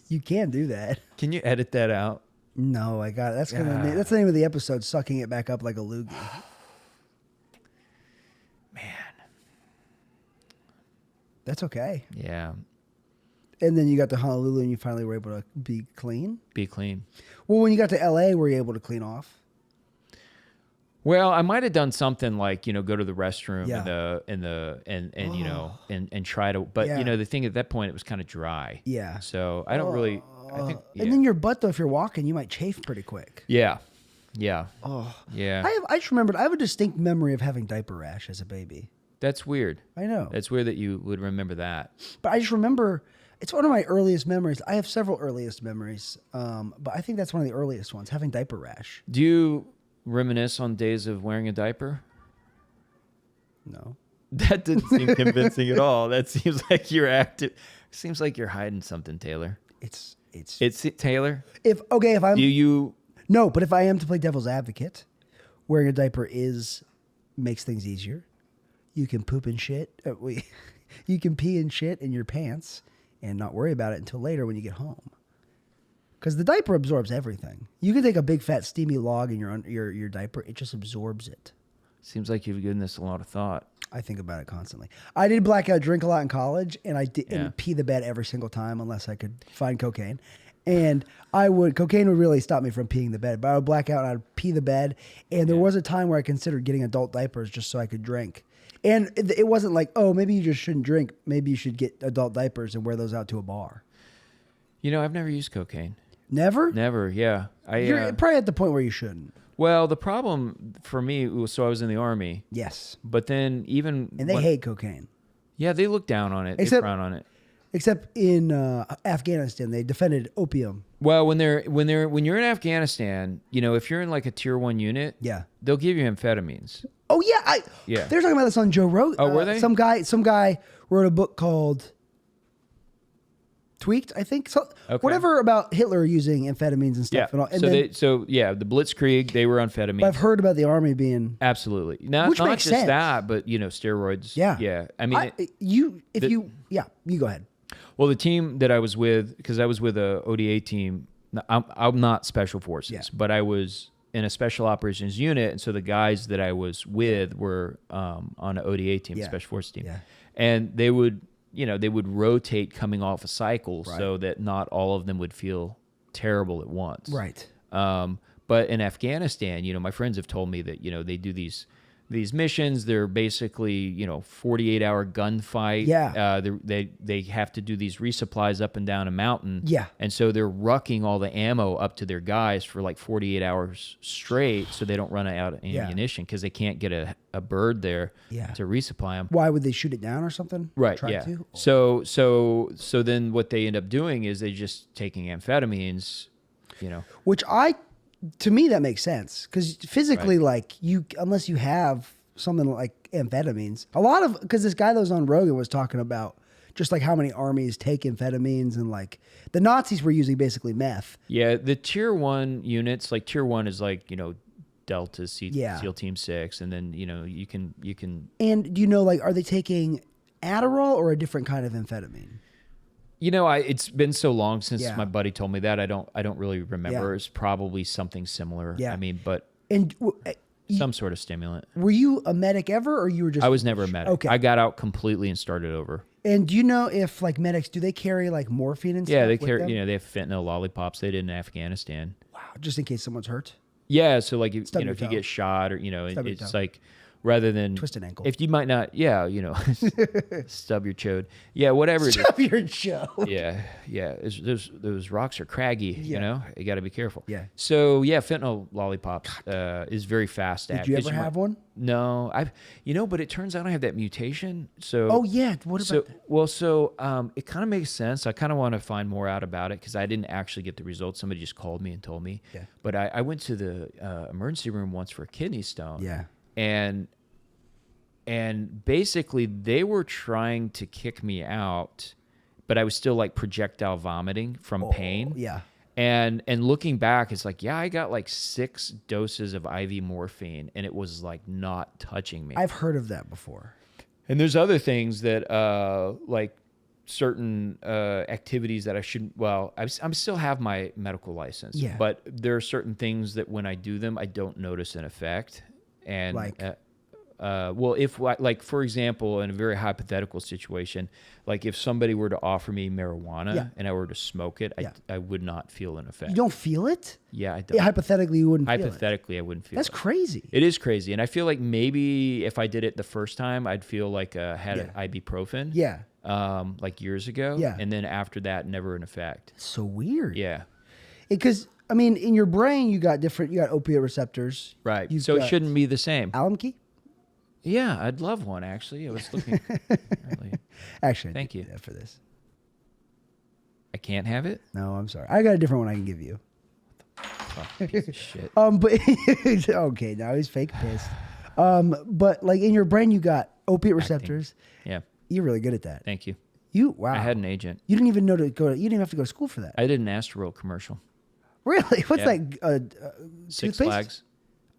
S1: You can do that.
S2: Can you edit that out?
S1: No, I got it. That's that's the name of the episode, sucking it back up like a loogie.
S2: Man.
S1: That's okay.
S2: Yeah.
S1: And then you got to Honolulu and you finally were able to be clean.
S2: Be clean.
S1: Well, when you got to LA, were you able to clean off?
S2: Well, I might have done something like, go to the restroom
S1: Yeah.
S2: and try to, but
S1: Yeah.
S2: the thing at that point, it was kind of dry.
S1: Yeah.
S2: So I don't really, I think,
S1: And then your butt, though, if you're walking, you might chafe pretty quick.
S2: yeah. Yeah.
S1: Oh,
S2: Yeah.
S1: I just remembered. I have a distinct memory of having diaper rash as a baby.
S2: That's weird.
S1: I know.
S2: That's weird that you would remember that.
S1: But I just remember, it's one of my earliest memories. I have several earliest memories, but I think that's one of the earliest ones, having diaper rash.
S2: Do you reminisce on days of wearing a diaper?
S1: No.
S2: That didn't seem convincing at all. That seems like you're active. Seems like you're hiding something, Taylor.
S1: It's
S2: Taylor.
S1: if I'm
S2: Do you?
S1: no, but if I am to play devil's advocate, wearing a diaper makes things easier. You can poop and shit. You can pee and shit in your pants and not worry about it until later when you get home. Because the diaper absorbs everything. You can take a big fat steamy log in your diaper; it just absorbs it.
S2: Seems like you've given this a lot of thought.
S1: I think about it constantly. I did blackout drink a lot in college, and I did
S2: Yeah.
S1: and pee the bed every single time unless I could find cocaine. And cocaine would really stop me from peeing the bed, but I would black out and I'd pee the bed. And there was a time where I considered getting adult diapers just so I could drink. And it wasn't like, oh, maybe you just shouldn't drink. Maybe you should get adult diapers and wear those out to a bar.
S2: I've never used cocaine.
S1: Never?
S2: Never. Yeah.
S1: You're probably at the point where you shouldn't.
S2: Well, the problem for me was, so I was in the Army,
S1: Yes.
S2: but then even
S1: And they hate cocaine.
S2: Yeah, they look down on it. They
S1: Except-
S2: frown on it.
S1: Except in Afghanistan, they defended opium.
S2: Well, when you're in Afghanistan, if you're in like a tier 1 unit,
S1: Yeah.
S2: they'll give you amphetamines.
S1: Oh yeah,
S2: Yeah.
S1: They're talking about this on Joe Rogan.
S2: Oh, were they?
S1: Some guy wrote a book called Tweaked, I think. So
S2: Okay.
S1: whatever about Hitler using amphetamines and
S2: Yeah.
S1: stuff. And all, and
S2: So
S1: then,
S2: the Blitzkrieg, they were amphetamines.
S1: but I've heard about the army being.
S2: Absolutely. Not
S1: Which
S2: just
S1: makes sense.
S2: that, but steroids.
S1: Yeah.
S2: Yeah. I mean,
S1: you go ahead.
S2: well, the team that I was with, because I was with a ODA team. I'm not special forces,
S1: Yeah.
S2: but I was in a special operations unit, and so the guys that I was with were on an ODA team,
S1: Yeah.
S2: special forces team,
S1: Yeah.
S2: and they would rotate coming off a cycle
S1: Right.
S2: so that not all of them would feel terrible at once.
S1: Right.
S2: But in Afghanistan, my friends have told me that, they do these missions. They're basically, 48-hour gunfight.
S1: Yeah.
S2: They have to do these resupplies up and down a mountain.
S1: Yeah.
S2: And so they're rucking all the ammo up to their guys for like 48 hours straight so they don't run out of ammunition because they can't get a bird there to resupply them.
S1: Why would they shoot it down or something?
S2: Right,
S1: Try
S2: yeah.
S1: to?
S2: So then what they end up doing is they just taking amphetamines,
S1: Which to me, that makes sense because physically, like unless you have something like amphetamines, because this guy that was on Rogan was talking about just like how many armies take amphetamines and like the Nazis were using basically meth.
S2: Yeah, the tier 1 units, like tier 1 is like, Delta, SEAL Team 6, and then, you can. And
S1: do you know, like, are they taking Adderall or a different kind of amphetamine?
S2: It's been so long since my buddy told me that. I don't really remember.
S1: Yeah.
S2: It's probably something similar.
S1: Yeah.
S2: I mean, but some sort of stimulant.
S1: Were you a medic ever, or you were just?
S2: I was never a medic.
S1: Okay.
S2: I got out completely and started over.
S1: And do you know if like medics, do they carry like morphine and stuff?
S2: Yeah, they
S1: with
S2: carry.
S1: them?
S2: They have fentanyl lollipops. They did in Afghanistan.
S1: Wow, just in case someone's hurt.
S2: Yeah, so like if
S1: Stub your
S2: you
S1: toe.
S2: get shot or
S1: Stub your
S2: it's
S1: toe.
S2: like rather than
S1: Twist an ankle.
S2: If you might not, stub your chode. Yeah, whatever it is.
S1: Stub your chode.
S2: Yeah. Those rocks are craggy.
S1: Yeah.
S2: You got to be careful.
S1: Yeah.
S2: So fentanyl lollipop is very fast.
S1: Did you ever have one?
S2: No, but it turns out I have that mutation. So.
S1: Oh yeah. What about that?
S2: Well, it kind of makes sense. I kind of want to find more out about it because I didn't actually get the results. Somebody just called me and told me.
S1: Yeah.
S2: But I went to the emergency room once for a kidney stone.
S1: Yeah.
S2: And basically they were trying to kick me out, but I was still like projectile vomiting from pain.
S1: Yeah.
S2: And looking back, it's like, I got like 6 doses of IV morphine and it was like not touching me.
S1: I've heard of that before.
S2: And there's other things that like certain activities that I shouldn't, I'm still have my medical license, but there are certain things that when I do them, I don't notice an effect. And
S1: like,
S2: if like, for example, in a very hypothetical situation, like if somebody were to offer me marijuana and I were to smoke it, I would not feel an effect.
S1: You don't feel it?
S2: Yeah, I don't.
S1: Yeah, hypothetically, you wouldn't feel it.
S2: Hypothetically, I wouldn't feel
S1: That's
S2: it.
S1: crazy.
S2: It is crazy. And I feel like maybe if I did it the first time, I'd feel like I had an ibuprofen.
S1: Yeah.
S2: Like years ago.
S1: Yeah.
S2: And then after that, never an effect.
S1: It's so weird.
S2: Yeah.
S1: Because, I mean, in your brain, you got opiate receptors.
S2: Right.
S1: You've
S2: So it
S1: got
S2: shouldn't be the same.
S1: Allen key?
S2: Yeah, I'd love one, actually. I was looking. Really.
S1: Actually,
S2: Thank you.
S1: for this.
S2: I can't have it?
S1: No, I'm sorry. I got a different one I can give you.
S2: Oh, piece of shit.
S1: But okay, now he's fake pissed. But like in your brain, you got opiate receptors.
S2: Yeah.
S1: You're really good at that.
S2: Thank you.
S1: Wow.
S2: I had an agent.
S1: You didn't even know to go. You didn't even have to go to school for that.
S2: I did an Astroworld commercial.
S1: Really? What's
S2: Yeah.
S1: that?
S2: Six
S1: toothpaste?
S2: Flags.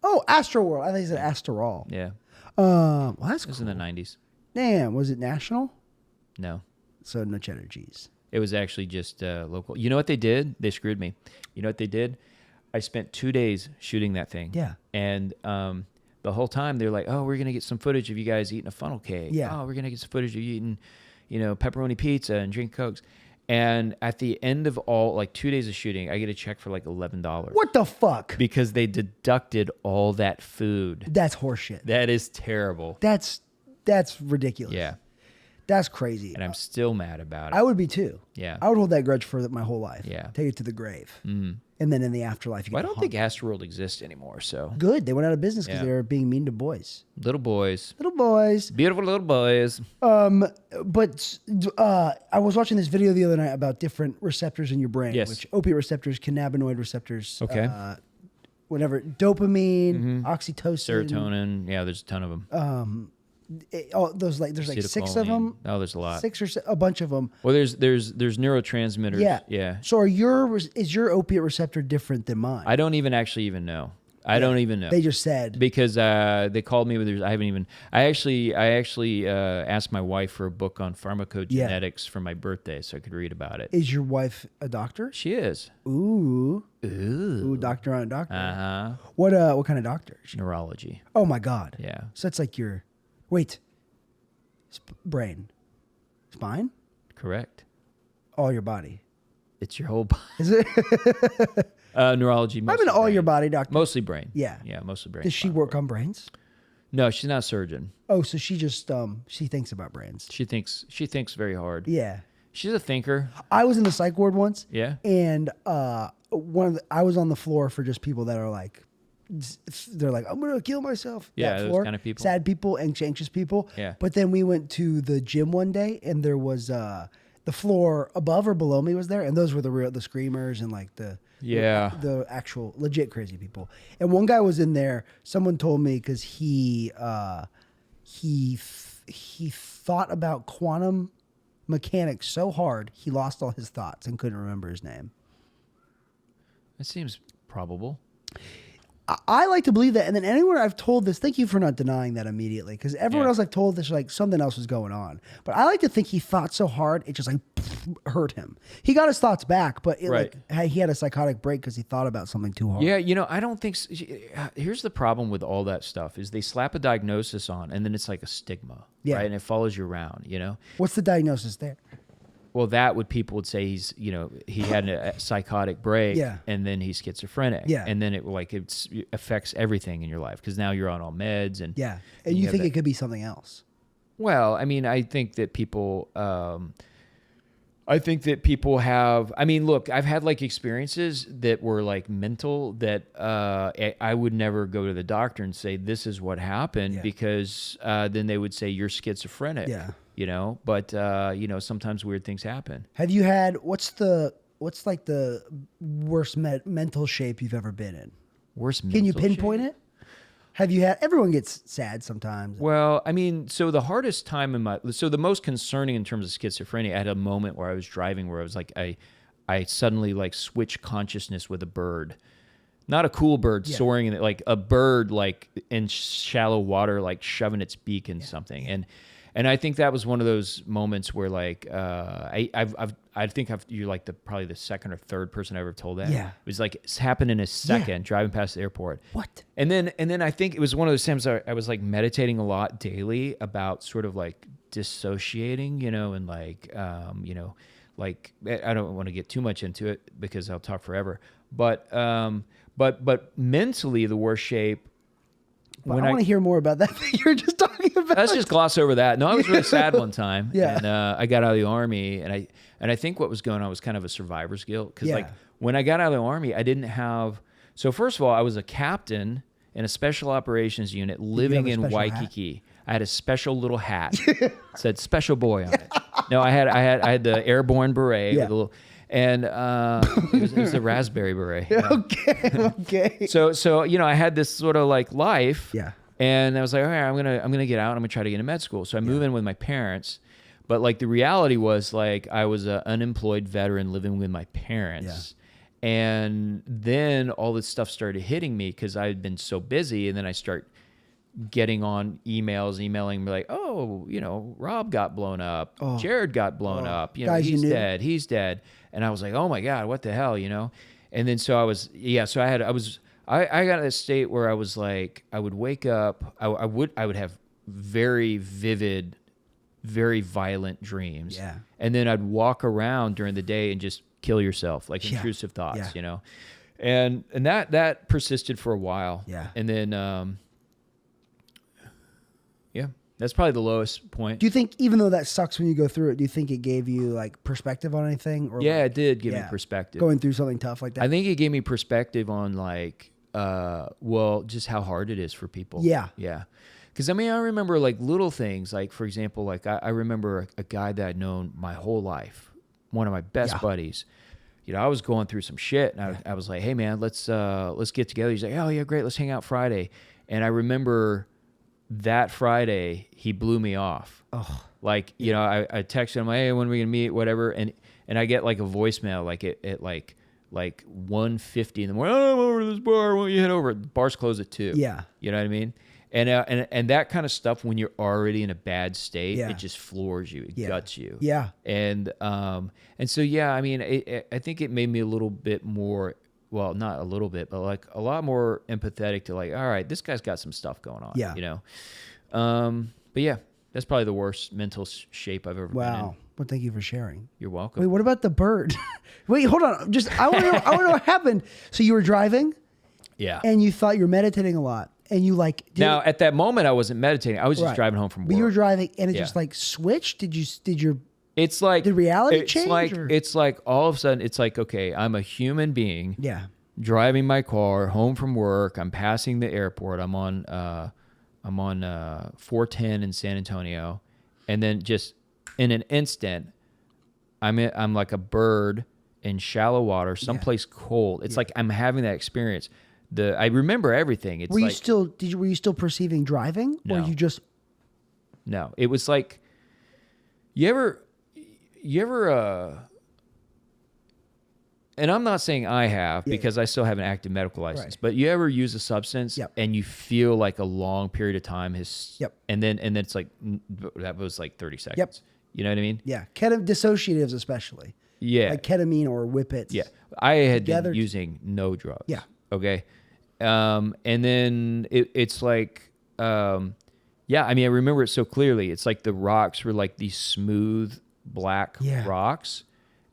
S1: Oh, Astroworld. I think you said Asterol.
S2: Yeah.
S1: Well, that's
S2: It was
S1: cool.
S2: in the 90s.
S1: Damn, was it national?
S2: No.
S1: So no cheddar cheese.
S2: It was actually just local. You know what they did? They screwed me. You know what they did? I spent 2 days shooting that thing.
S1: Yeah.
S2: And the whole time they're like, "Oh, we're gonna get some footage of you guys eating a funnel cake.
S1: Yeah.
S2: Oh, we're gonna get some footage of you eating, pepperoni pizza and drink Cokes." And at the end of all, like 2 days of shooting, I get a check for like $11.
S1: What the fuck?
S2: Because they deducted all that food.
S1: That's horseshit.
S2: That is terrible.
S1: That's ridiculous.
S2: Yeah.
S1: That's crazy.
S2: And I'm still mad about it.
S1: I would be too.
S2: Yeah.
S1: I would hold that grudge for my whole life.
S2: Yeah.
S1: Take it to the grave.
S2: Mm.
S1: And then in the afterlife, you
S2: Well, I
S1: get
S2: don't think Astroworld exists anymore. So
S1: good. They went out of business because
S2: Yeah.
S1: they were being mean to boys.
S2: little boys,
S1: Little boys.
S2: beautiful little boys.
S1: But I was watching this video the other night about different receptors in your brain.
S2: Yes.
S1: Which opiate receptors, cannabinoid receptors.
S2: Okay.
S1: Whatever. Dopamine, oxytocin.
S2: Serotonin. Yeah, there's a ton of them.
S1: There's like 6 of them.
S2: Oh, there's a lot.
S1: 6 or a bunch of them.
S2: Well, there's neurotransmitters.
S1: Yeah.
S2: Yeah.
S1: So is your opiate receptor different than mine?
S2: I don't even know. I don't even know.
S1: They just said.
S2: Because they called me, but I actually asked my wife for a book on pharmacogenetics for my birthday so I could read about it.
S1: Is your wife a doctor?
S2: She is.
S1: Ooh, doctor on a doctor.
S2: Uh-huh.
S1: What kind of doctor? Is she?
S2: Neurology.
S1: Oh my God.
S2: Yeah.
S1: So it's like your brain, spine,
S2: Correct.
S1: all your body.
S2: It's your whole body.
S1: Is it?
S2: Neurology.
S1: I'm
S2: Mostly
S1: an all
S2: brain.
S1: your body doctor.
S2: Mostly brain.
S1: Yeah.
S2: Yeah, mostly brain.
S1: Does she work on brains?
S2: No, she's not a surgeon.
S1: Oh, so she just she thinks about brains.
S2: She thinks very hard.
S1: Yeah.
S2: She's a thinker.
S1: I was in the psych ward once.
S2: Yeah.
S1: And I was on the floor for just people that are like, they're like, I'm gonna kill myself.
S2: Yeah,
S1: That
S2: those
S1: floor.
S2: kind of people.
S1: Sad people, anxious people.
S2: Yeah.
S1: But then we went to the gym one day, and there was the floor above or below me was there, and those were the screamers and like the actual legit crazy people. And one guy was in there. Someone told me because he thought about quantum mechanics so hard he lost all his thoughts and couldn't remember his name.
S2: That seems probable.
S1: I like to believe that. And then anywhere I've told this, thank you for not denying that immediately, because everyone else I've told this, like something else was going on. But I like to think he thought so hard, it just like hurt him. He got his thoughts back, but he had a psychotic break because he thought about something too hard.
S2: Yeah, I don't think... Here's the problem with all that stuff is they slap a diagnosis on, and then it's like a stigma, right? And it follows you around,
S1: What's the diagnosis there?
S2: Well, people would say he's, he had a psychotic break, and then he's schizophrenic, and then it affects everything in your life because now you're on all meds, and
S1: and you think it could be something else.
S2: Well, I mean, I think that people have. I mean, look, I've had like experiences that were like mental that I would never go to the doctor and say this is what happened because then they would say you're schizophrenic. Yeah. But sometimes weird things happen.
S1: Have you had what's like the worst mental shape you've ever been in?
S2: Worst mental
S1: Can you pinpoint it? Have you had? Everyone gets sad sometimes.
S2: Well, I mean, so the hardest time the most concerning in terms of schizophrenia, I had a moment where I was driving where I was like, I suddenly like switched consciousness with a bird. Not a cool bird soaring in it, like a bird like in shallow water, like shoving its beak in something. And I think that was one of those moments where like you're like probably the second or third person I ever told that. Yeah, it was like it's happened in a second driving past the airport.
S1: What?
S2: And then I think it was one of those times I was like meditating a lot daily about sort of like dissociating, and like like I don't want to get too much into it because I'll talk forever. But mentally the worst shape.
S1: Well, I want to hear more about that thing you were just talking about.
S2: Let's just gloss over that. No, I was really sad one time. And I got out of the Army, and I think what was going on was kind of a survivor's guilt. Because like when I got out of the Army, I didn't have... So first of all, I was a captain in a special operations unit living in Waikiki. Hat? I had a special little hat. It said special boy on it. No, I had the airborne beret with a little... And it was a raspberry beret.
S1: Okay.
S2: So I had this sort of like life.
S1: Yeah.
S2: And I was like, all right, I'm gonna get out. I'm gonna try to get into med school. So I moved in with my parents. But like the reality was like I was an unemployed veteran living with my parents. Yeah. And then all this stuff started hitting me because I had been so busy. And then I start getting on emailing me like, oh, Rob got blown up. Oh. Jared got blown up. He's dead. He's dead. And I was like, oh my God, what the hell, And then so I got to a state where I was like, I would wake up, I would have very vivid, very violent dreams. Yeah. And then I'd walk around during the day and just kill yourself, like intrusive thoughts, And that persisted for a while. Yeah. And then that's probably the lowest point.
S1: Do you think, even though that sucks when you go through it, do you think it gave you like perspective on anything? Or
S2: it did give me perspective.
S1: Going through something tough like that?
S2: I think it gave me perspective on like, just how hard it is for people.
S1: Yeah.
S2: Yeah. Because I mean, I remember like little things, like for example, like I remember a guy that I'd known my whole life, one of my best buddies. I was going through some shit, and I was like, hey man, let's get together. He's like, oh yeah, great, let's hang out Friday. And I remember that Friday, he blew me off. Oh, like, I texted him, like, hey, when are we going to meet, whatever. And I get like a voicemail, like at like 1:50 in the morning. Oh, I'm over to this bar. Why don't you head over? The bar's close at 2. Yeah. You know what I mean? And that kind of stuff, when you're already in a bad state, it just floors you. It guts you. Yeah. And so, I mean, I think it made me a little bit more... Well, not a little bit, but like a lot more empathetic to like, all right, this guy's got some stuff going on. Yeah. But yeah. That's probably the worst mental shape I've ever been in.
S1: Wow. Well, thank you for sharing.
S2: You're welcome.
S1: Wait, what about the bird? Wait, hold on. I want to know. I want to know what happened. So you were driving,
S2: Yeah.
S1: and you thought you were meditating a lot, and you like
S2: Now, at that moment, I wasn't meditating. I was just
S1: Right.
S2: driving home from work.
S1: But you were driving, and it
S2: Yeah.
S1: just like switched. Did your
S2: It's like
S1: Did reality
S2: it's
S1: change,
S2: Like
S1: or-
S2: it's like all of a sudden, it's like, okay, I'm a human being.
S1: yeah
S2: Driving my car home from work. I'm passing the airport. I'm on 410 in San Antonio, and then just in an instant, I'm like a bird in shallow water, someplace cold. It's like I'm having that experience. I remember everything. It's
S1: were
S2: like
S1: were you still perceiving driving, or
S2: No.
S1: you just
S2: no. It was like you ever and I'm not saying I have because I still have an active medical license,
S1: Right.
S2: but you ever use a substance
S1: Yep.
S2: and you feel like a long period of time has,
S1: Yep.
S2: and then it's like, that was like 30 seconds.
S1: Yep.
S2: You know what I mean?
S1: dissociatives especially
S2: Yeah.
S1: like ketamine or whippets?
S2: Yeah. I had
S1: Together-
S2: been using no drugs.
S1: Yeah.
S2: Okay. And then it's like, yeah, I mean, I remember it so clearly. It's like the rocks were like these smooth black rocks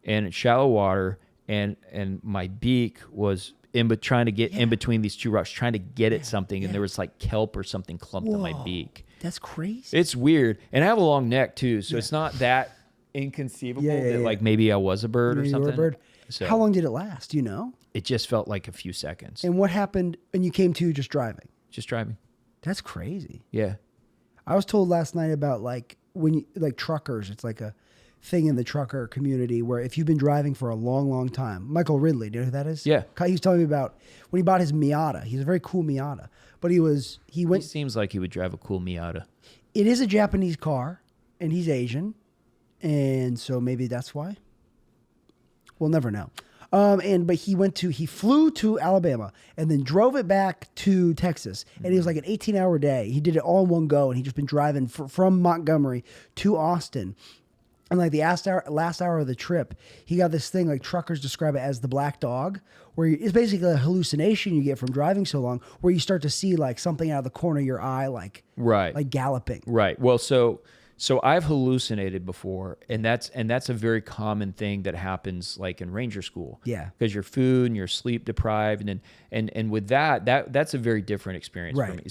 S2: and it's shallow water. And my beak was trying to get in between these two rocks, trying to get at something. And there was like kelp or something clumped on my beak.
S1: That's crazy.
S2: It's weird. And I have a long neck too. So it's not that inconceivable that like maybe I was a bird or
S1: You
S2: something.
S1: were a bird.
S2: So
S1: How long did it last? Do you know?
S2: it just felt like a few seconds.
S1: And what happened? And you came to just driving.
S2: Just driving.
S1: That's crazy.
S2: Yeah.
S1: I was told last night about like when you like truckers. It's like a thing in the trucker community where if you've been driving for a long, long time, Michael Ridley, do you know who that is?
S2: Yeah.
S1: He was telling me about when he bought his Miata. He's a very cool Miata, but he
S2: He
S1: went.
S2: seems like he would drive a cool Miata.
S1: It is a Japanese car, and he's Asian, and so maybe that's why. We'll never know. But he flew to Alabama and then drove it back to Texas, and it was like an 18-hour day. He did it all in one go, and he'd just been driving from Montgomery to Austin. And like the last hour of the trip, he got this thing, like truckers describe it as the black dog, where it's basically a hallucination you get from driving so long, where you start to see like something out of the corner of your eye, like galloping.
S2: Right. Well, so I've hallucinated before, and that's a very common thing that happens like in ranger school.
S1: Yeah.
S2: Because you're food and you're sleep deprived, and with that's a very different experience for
S1: Right.
S2: me.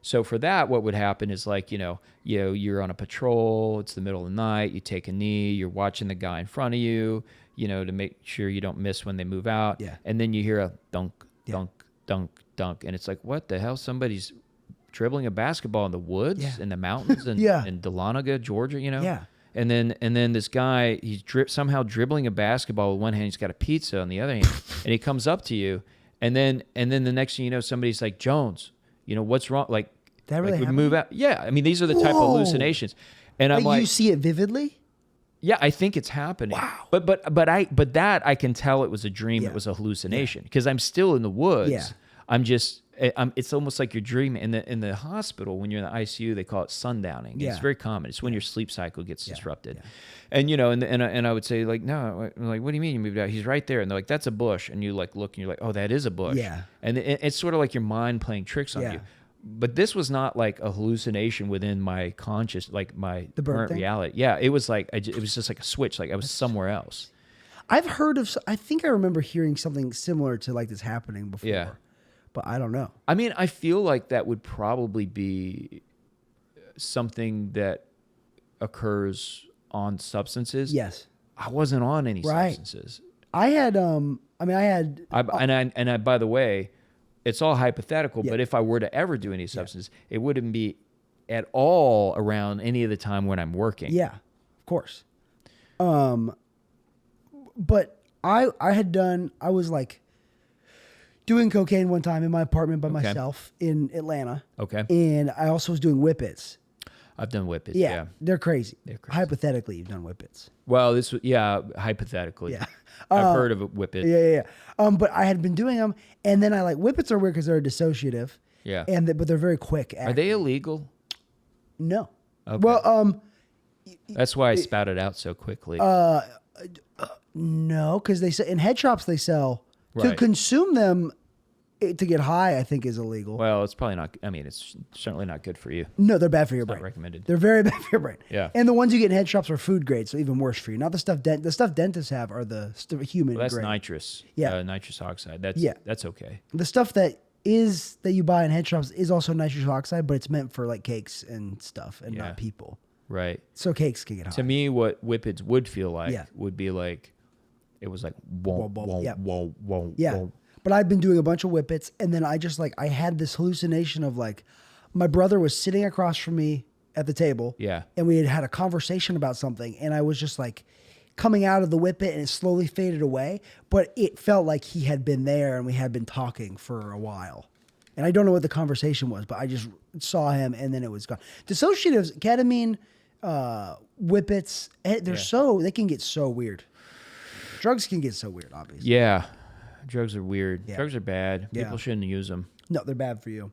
S2: So for that, what would happen is like you're on a patrol, it's the middle of the night, you take a knee, you're watching the guy in front of you, to make sure you don't miss when they move out.
S1: Yeah.
S2: And then you hear a dunk, dunk, dunk, dunk, and it's like, what the hell? Somebody's dribbling a basketball in the woods, in the mountains, in Dahlonega, Georgia,
S1: Yeah.
S2: And then this guy, he's somehow dribbling a basketball with one hand, he's got a pizza on the other hand, and he comes up to you, and then the next thing you know, somebody's like, Jones, what's wrong? Like,
S1: That really
S2: like we
S1: happened?
S2: move out. Yeah, I mean, these are the type of
S1: Whoa.
S2: hallucinations, and I'm like,
S1: you see it vividly?
S2: yeah, I think it's happening.
S1: Wow.
S2: But that I can tell it was a dream.
S1: Yeah.
S2: It was a hallucination because I'm still in the woods.
S1: Yeah.
S2: It's almost like you're dreaming. In the hospital, when you're in the ICU, they call it sundowning.
S1: Yeah.
S2: It's very common. It's when your sleep cycle gets disrupted.
S1: Yeah.
S2: And and I would say like, no, I'm like, what do you mean you moved out? He's right there. And they're like, that's a bush. And you like look and you're like, oh, that is a bush.
S1: Yeah.
S2: And it's sort of like your mind playing tricks on
S1: Yeah.
S2: you. But this was not like a hallucination within my conscious, like my
S1: The bird
S2: current
S1: thing?
S2: reality. Yeah, it was like it was just like a switch. Like I was somewhere else.
S1: I've heard of. I think I remember hearing something similar to like this happening before.
S2: Yeah.
S1: But I don't know.
S2: I mean, I feel like that would probably be something that occurs on substances.
S1: Yes.
S2: I wasn't on any
S1: Right.
S2: substances.
S1: I had. I had.
S2: I by the way, it's all hypothetical.
S1: Yeah.
S2: But if I were to ever do any substance, it wouldn't be at all around any of the time when I'm working.
S1: Yeah, of course. But I was like doing cocaine one time in my apartment by myself in Atlanta.
S2: Okay.
S1: And I also was doing whippets.
S2: I've done whippets.
S1: Yeah,
S2: Yeah.
S1: they're crazy.
S2: They're crazy.
S1: Hypothetically, you've done whippets.
S2: Well, hypothetically.
S1: Yeah.
S2: I've heard of a whippet.
S1: Yeah. But I had been doing them, and then I like whippets are weird because they're dissociative.
S2: Yeah.
S1: But they're very quick.
S2: Are they illegal?
S1: No.
S2: Okay.
S1: Well,
S2: That's why I spouted out so quickly.
S1: no, because they say in head shops they sell to
S2: Right.
S1: consume them. to get high, I think is illegal.
S2: Well, it's probably not. I mean, it's certainly not good for you.
S1: No, they're bad for your
S2: Not
S1: brain.
S2: recommended.
S1: They're very bad for your brain.
S2: Yeah.
S1: And the ones you get in head shops are food grade, so even worse for you. Not the stuff the stuff dentists have are the human
S2: Well, that's
S1: grade.
S2: nitrous.
S1: Yeah.
S2: Nitrous oxide. That's
S1: Yeah.
S2: That's okay.
S1: The stuff that you buy in head shops is also nitrous oxide, but it's meant for like cakes and stuff and
S2: Yeah.
S1: not people.
S2: Right.
S1: So cakes can get high.
S2: To me, what whippets would feel like
S1: Yeah.
S2: would be like, it was like whoa,
S1: Whoa,
S2: whoa,
S1: yeah.
S2: whoa, whoa,
S1: Yeah.
S2: whoa.
S1: But I've been doing a bunch of whippets, and then I just like I had this hallucination of like my brother was sitting across from me at the table.
S2: Yeah.
S1: And we had a conversation about something, and I was just like coming out of the whippet, and it slowly faded away, but it felt like he had been there and we had been talking for a while. And I don't know what the conversation was, but I just saw him and then it was gone. Dissociatives, ketamine, whippets, they can get so weird. Drugs can get so weird, obviously.
S2: Yeah. Drugs are weird.
S1: Yeah.
S2: Drugs are bad.
S1: Yeah.
S2: People shouldn't use them.
S1: No, they're bad for you.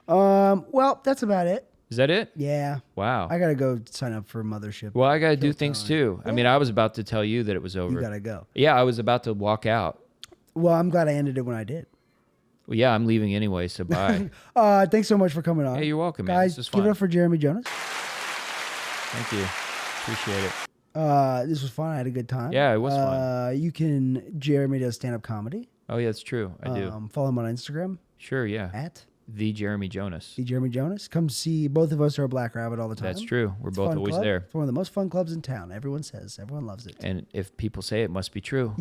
S1: Well, that's about it.
S2: Is that it?
S1: Yeah.
S2: Wow.
S1: I got to go sign up for Mothership.
S2: Well, I got to do things too. I mean, I was about to tell you that it was over.
S1: You got to go.
S2: Yeah, I was about to walk out.
S1: Well, I'm glad I ended it when I did.
S2: Well, yeah, I'm leaving anyway, so bye.
S1: Thanks so much for coming on.
S2: Hey, you're welcome, man.
S1: Guys,
S2: This is
S1: give
S2: fun.
S1: it up for Jeremy Jonas.
S2: Thank you. Appreciate it.
S1: This was fun. I had a good time.
S2: Yeah, it was fun.
S1: Jeremy does stand-up comedy.
S2: Oh, yeah, it's true. I do.
S1: Follow him on Instagram
S2: Sure, yeah.
S1: at
S2: The Jeremy Jonas.
S1: See Jeremy Jonas. Come see both of us are a Black Rabbit all the time.
S2: That's true. We're
S1: It's a
S2: both
S1: fun
S2: always
S1: club.
S2: there.
S1: It's one of the most fun clubs in town. Everyone says. Everyone loves it.
S2: And if people say it must be true.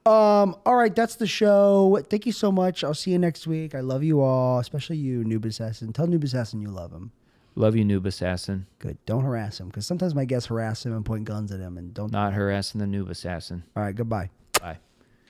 S1: All right, that's the show. Thank you so much. I'll see you next week. I love you all, especially you, Noob Assassin. Tell Noob Assassin you love him.
S2: Love you, Noob Assassin.
S1: Good. Don't harass him, because sometimes my guests harass him and point guns at him and don't.
S2: Not harassing the Noob Assassin.
S1: All right, goodbye.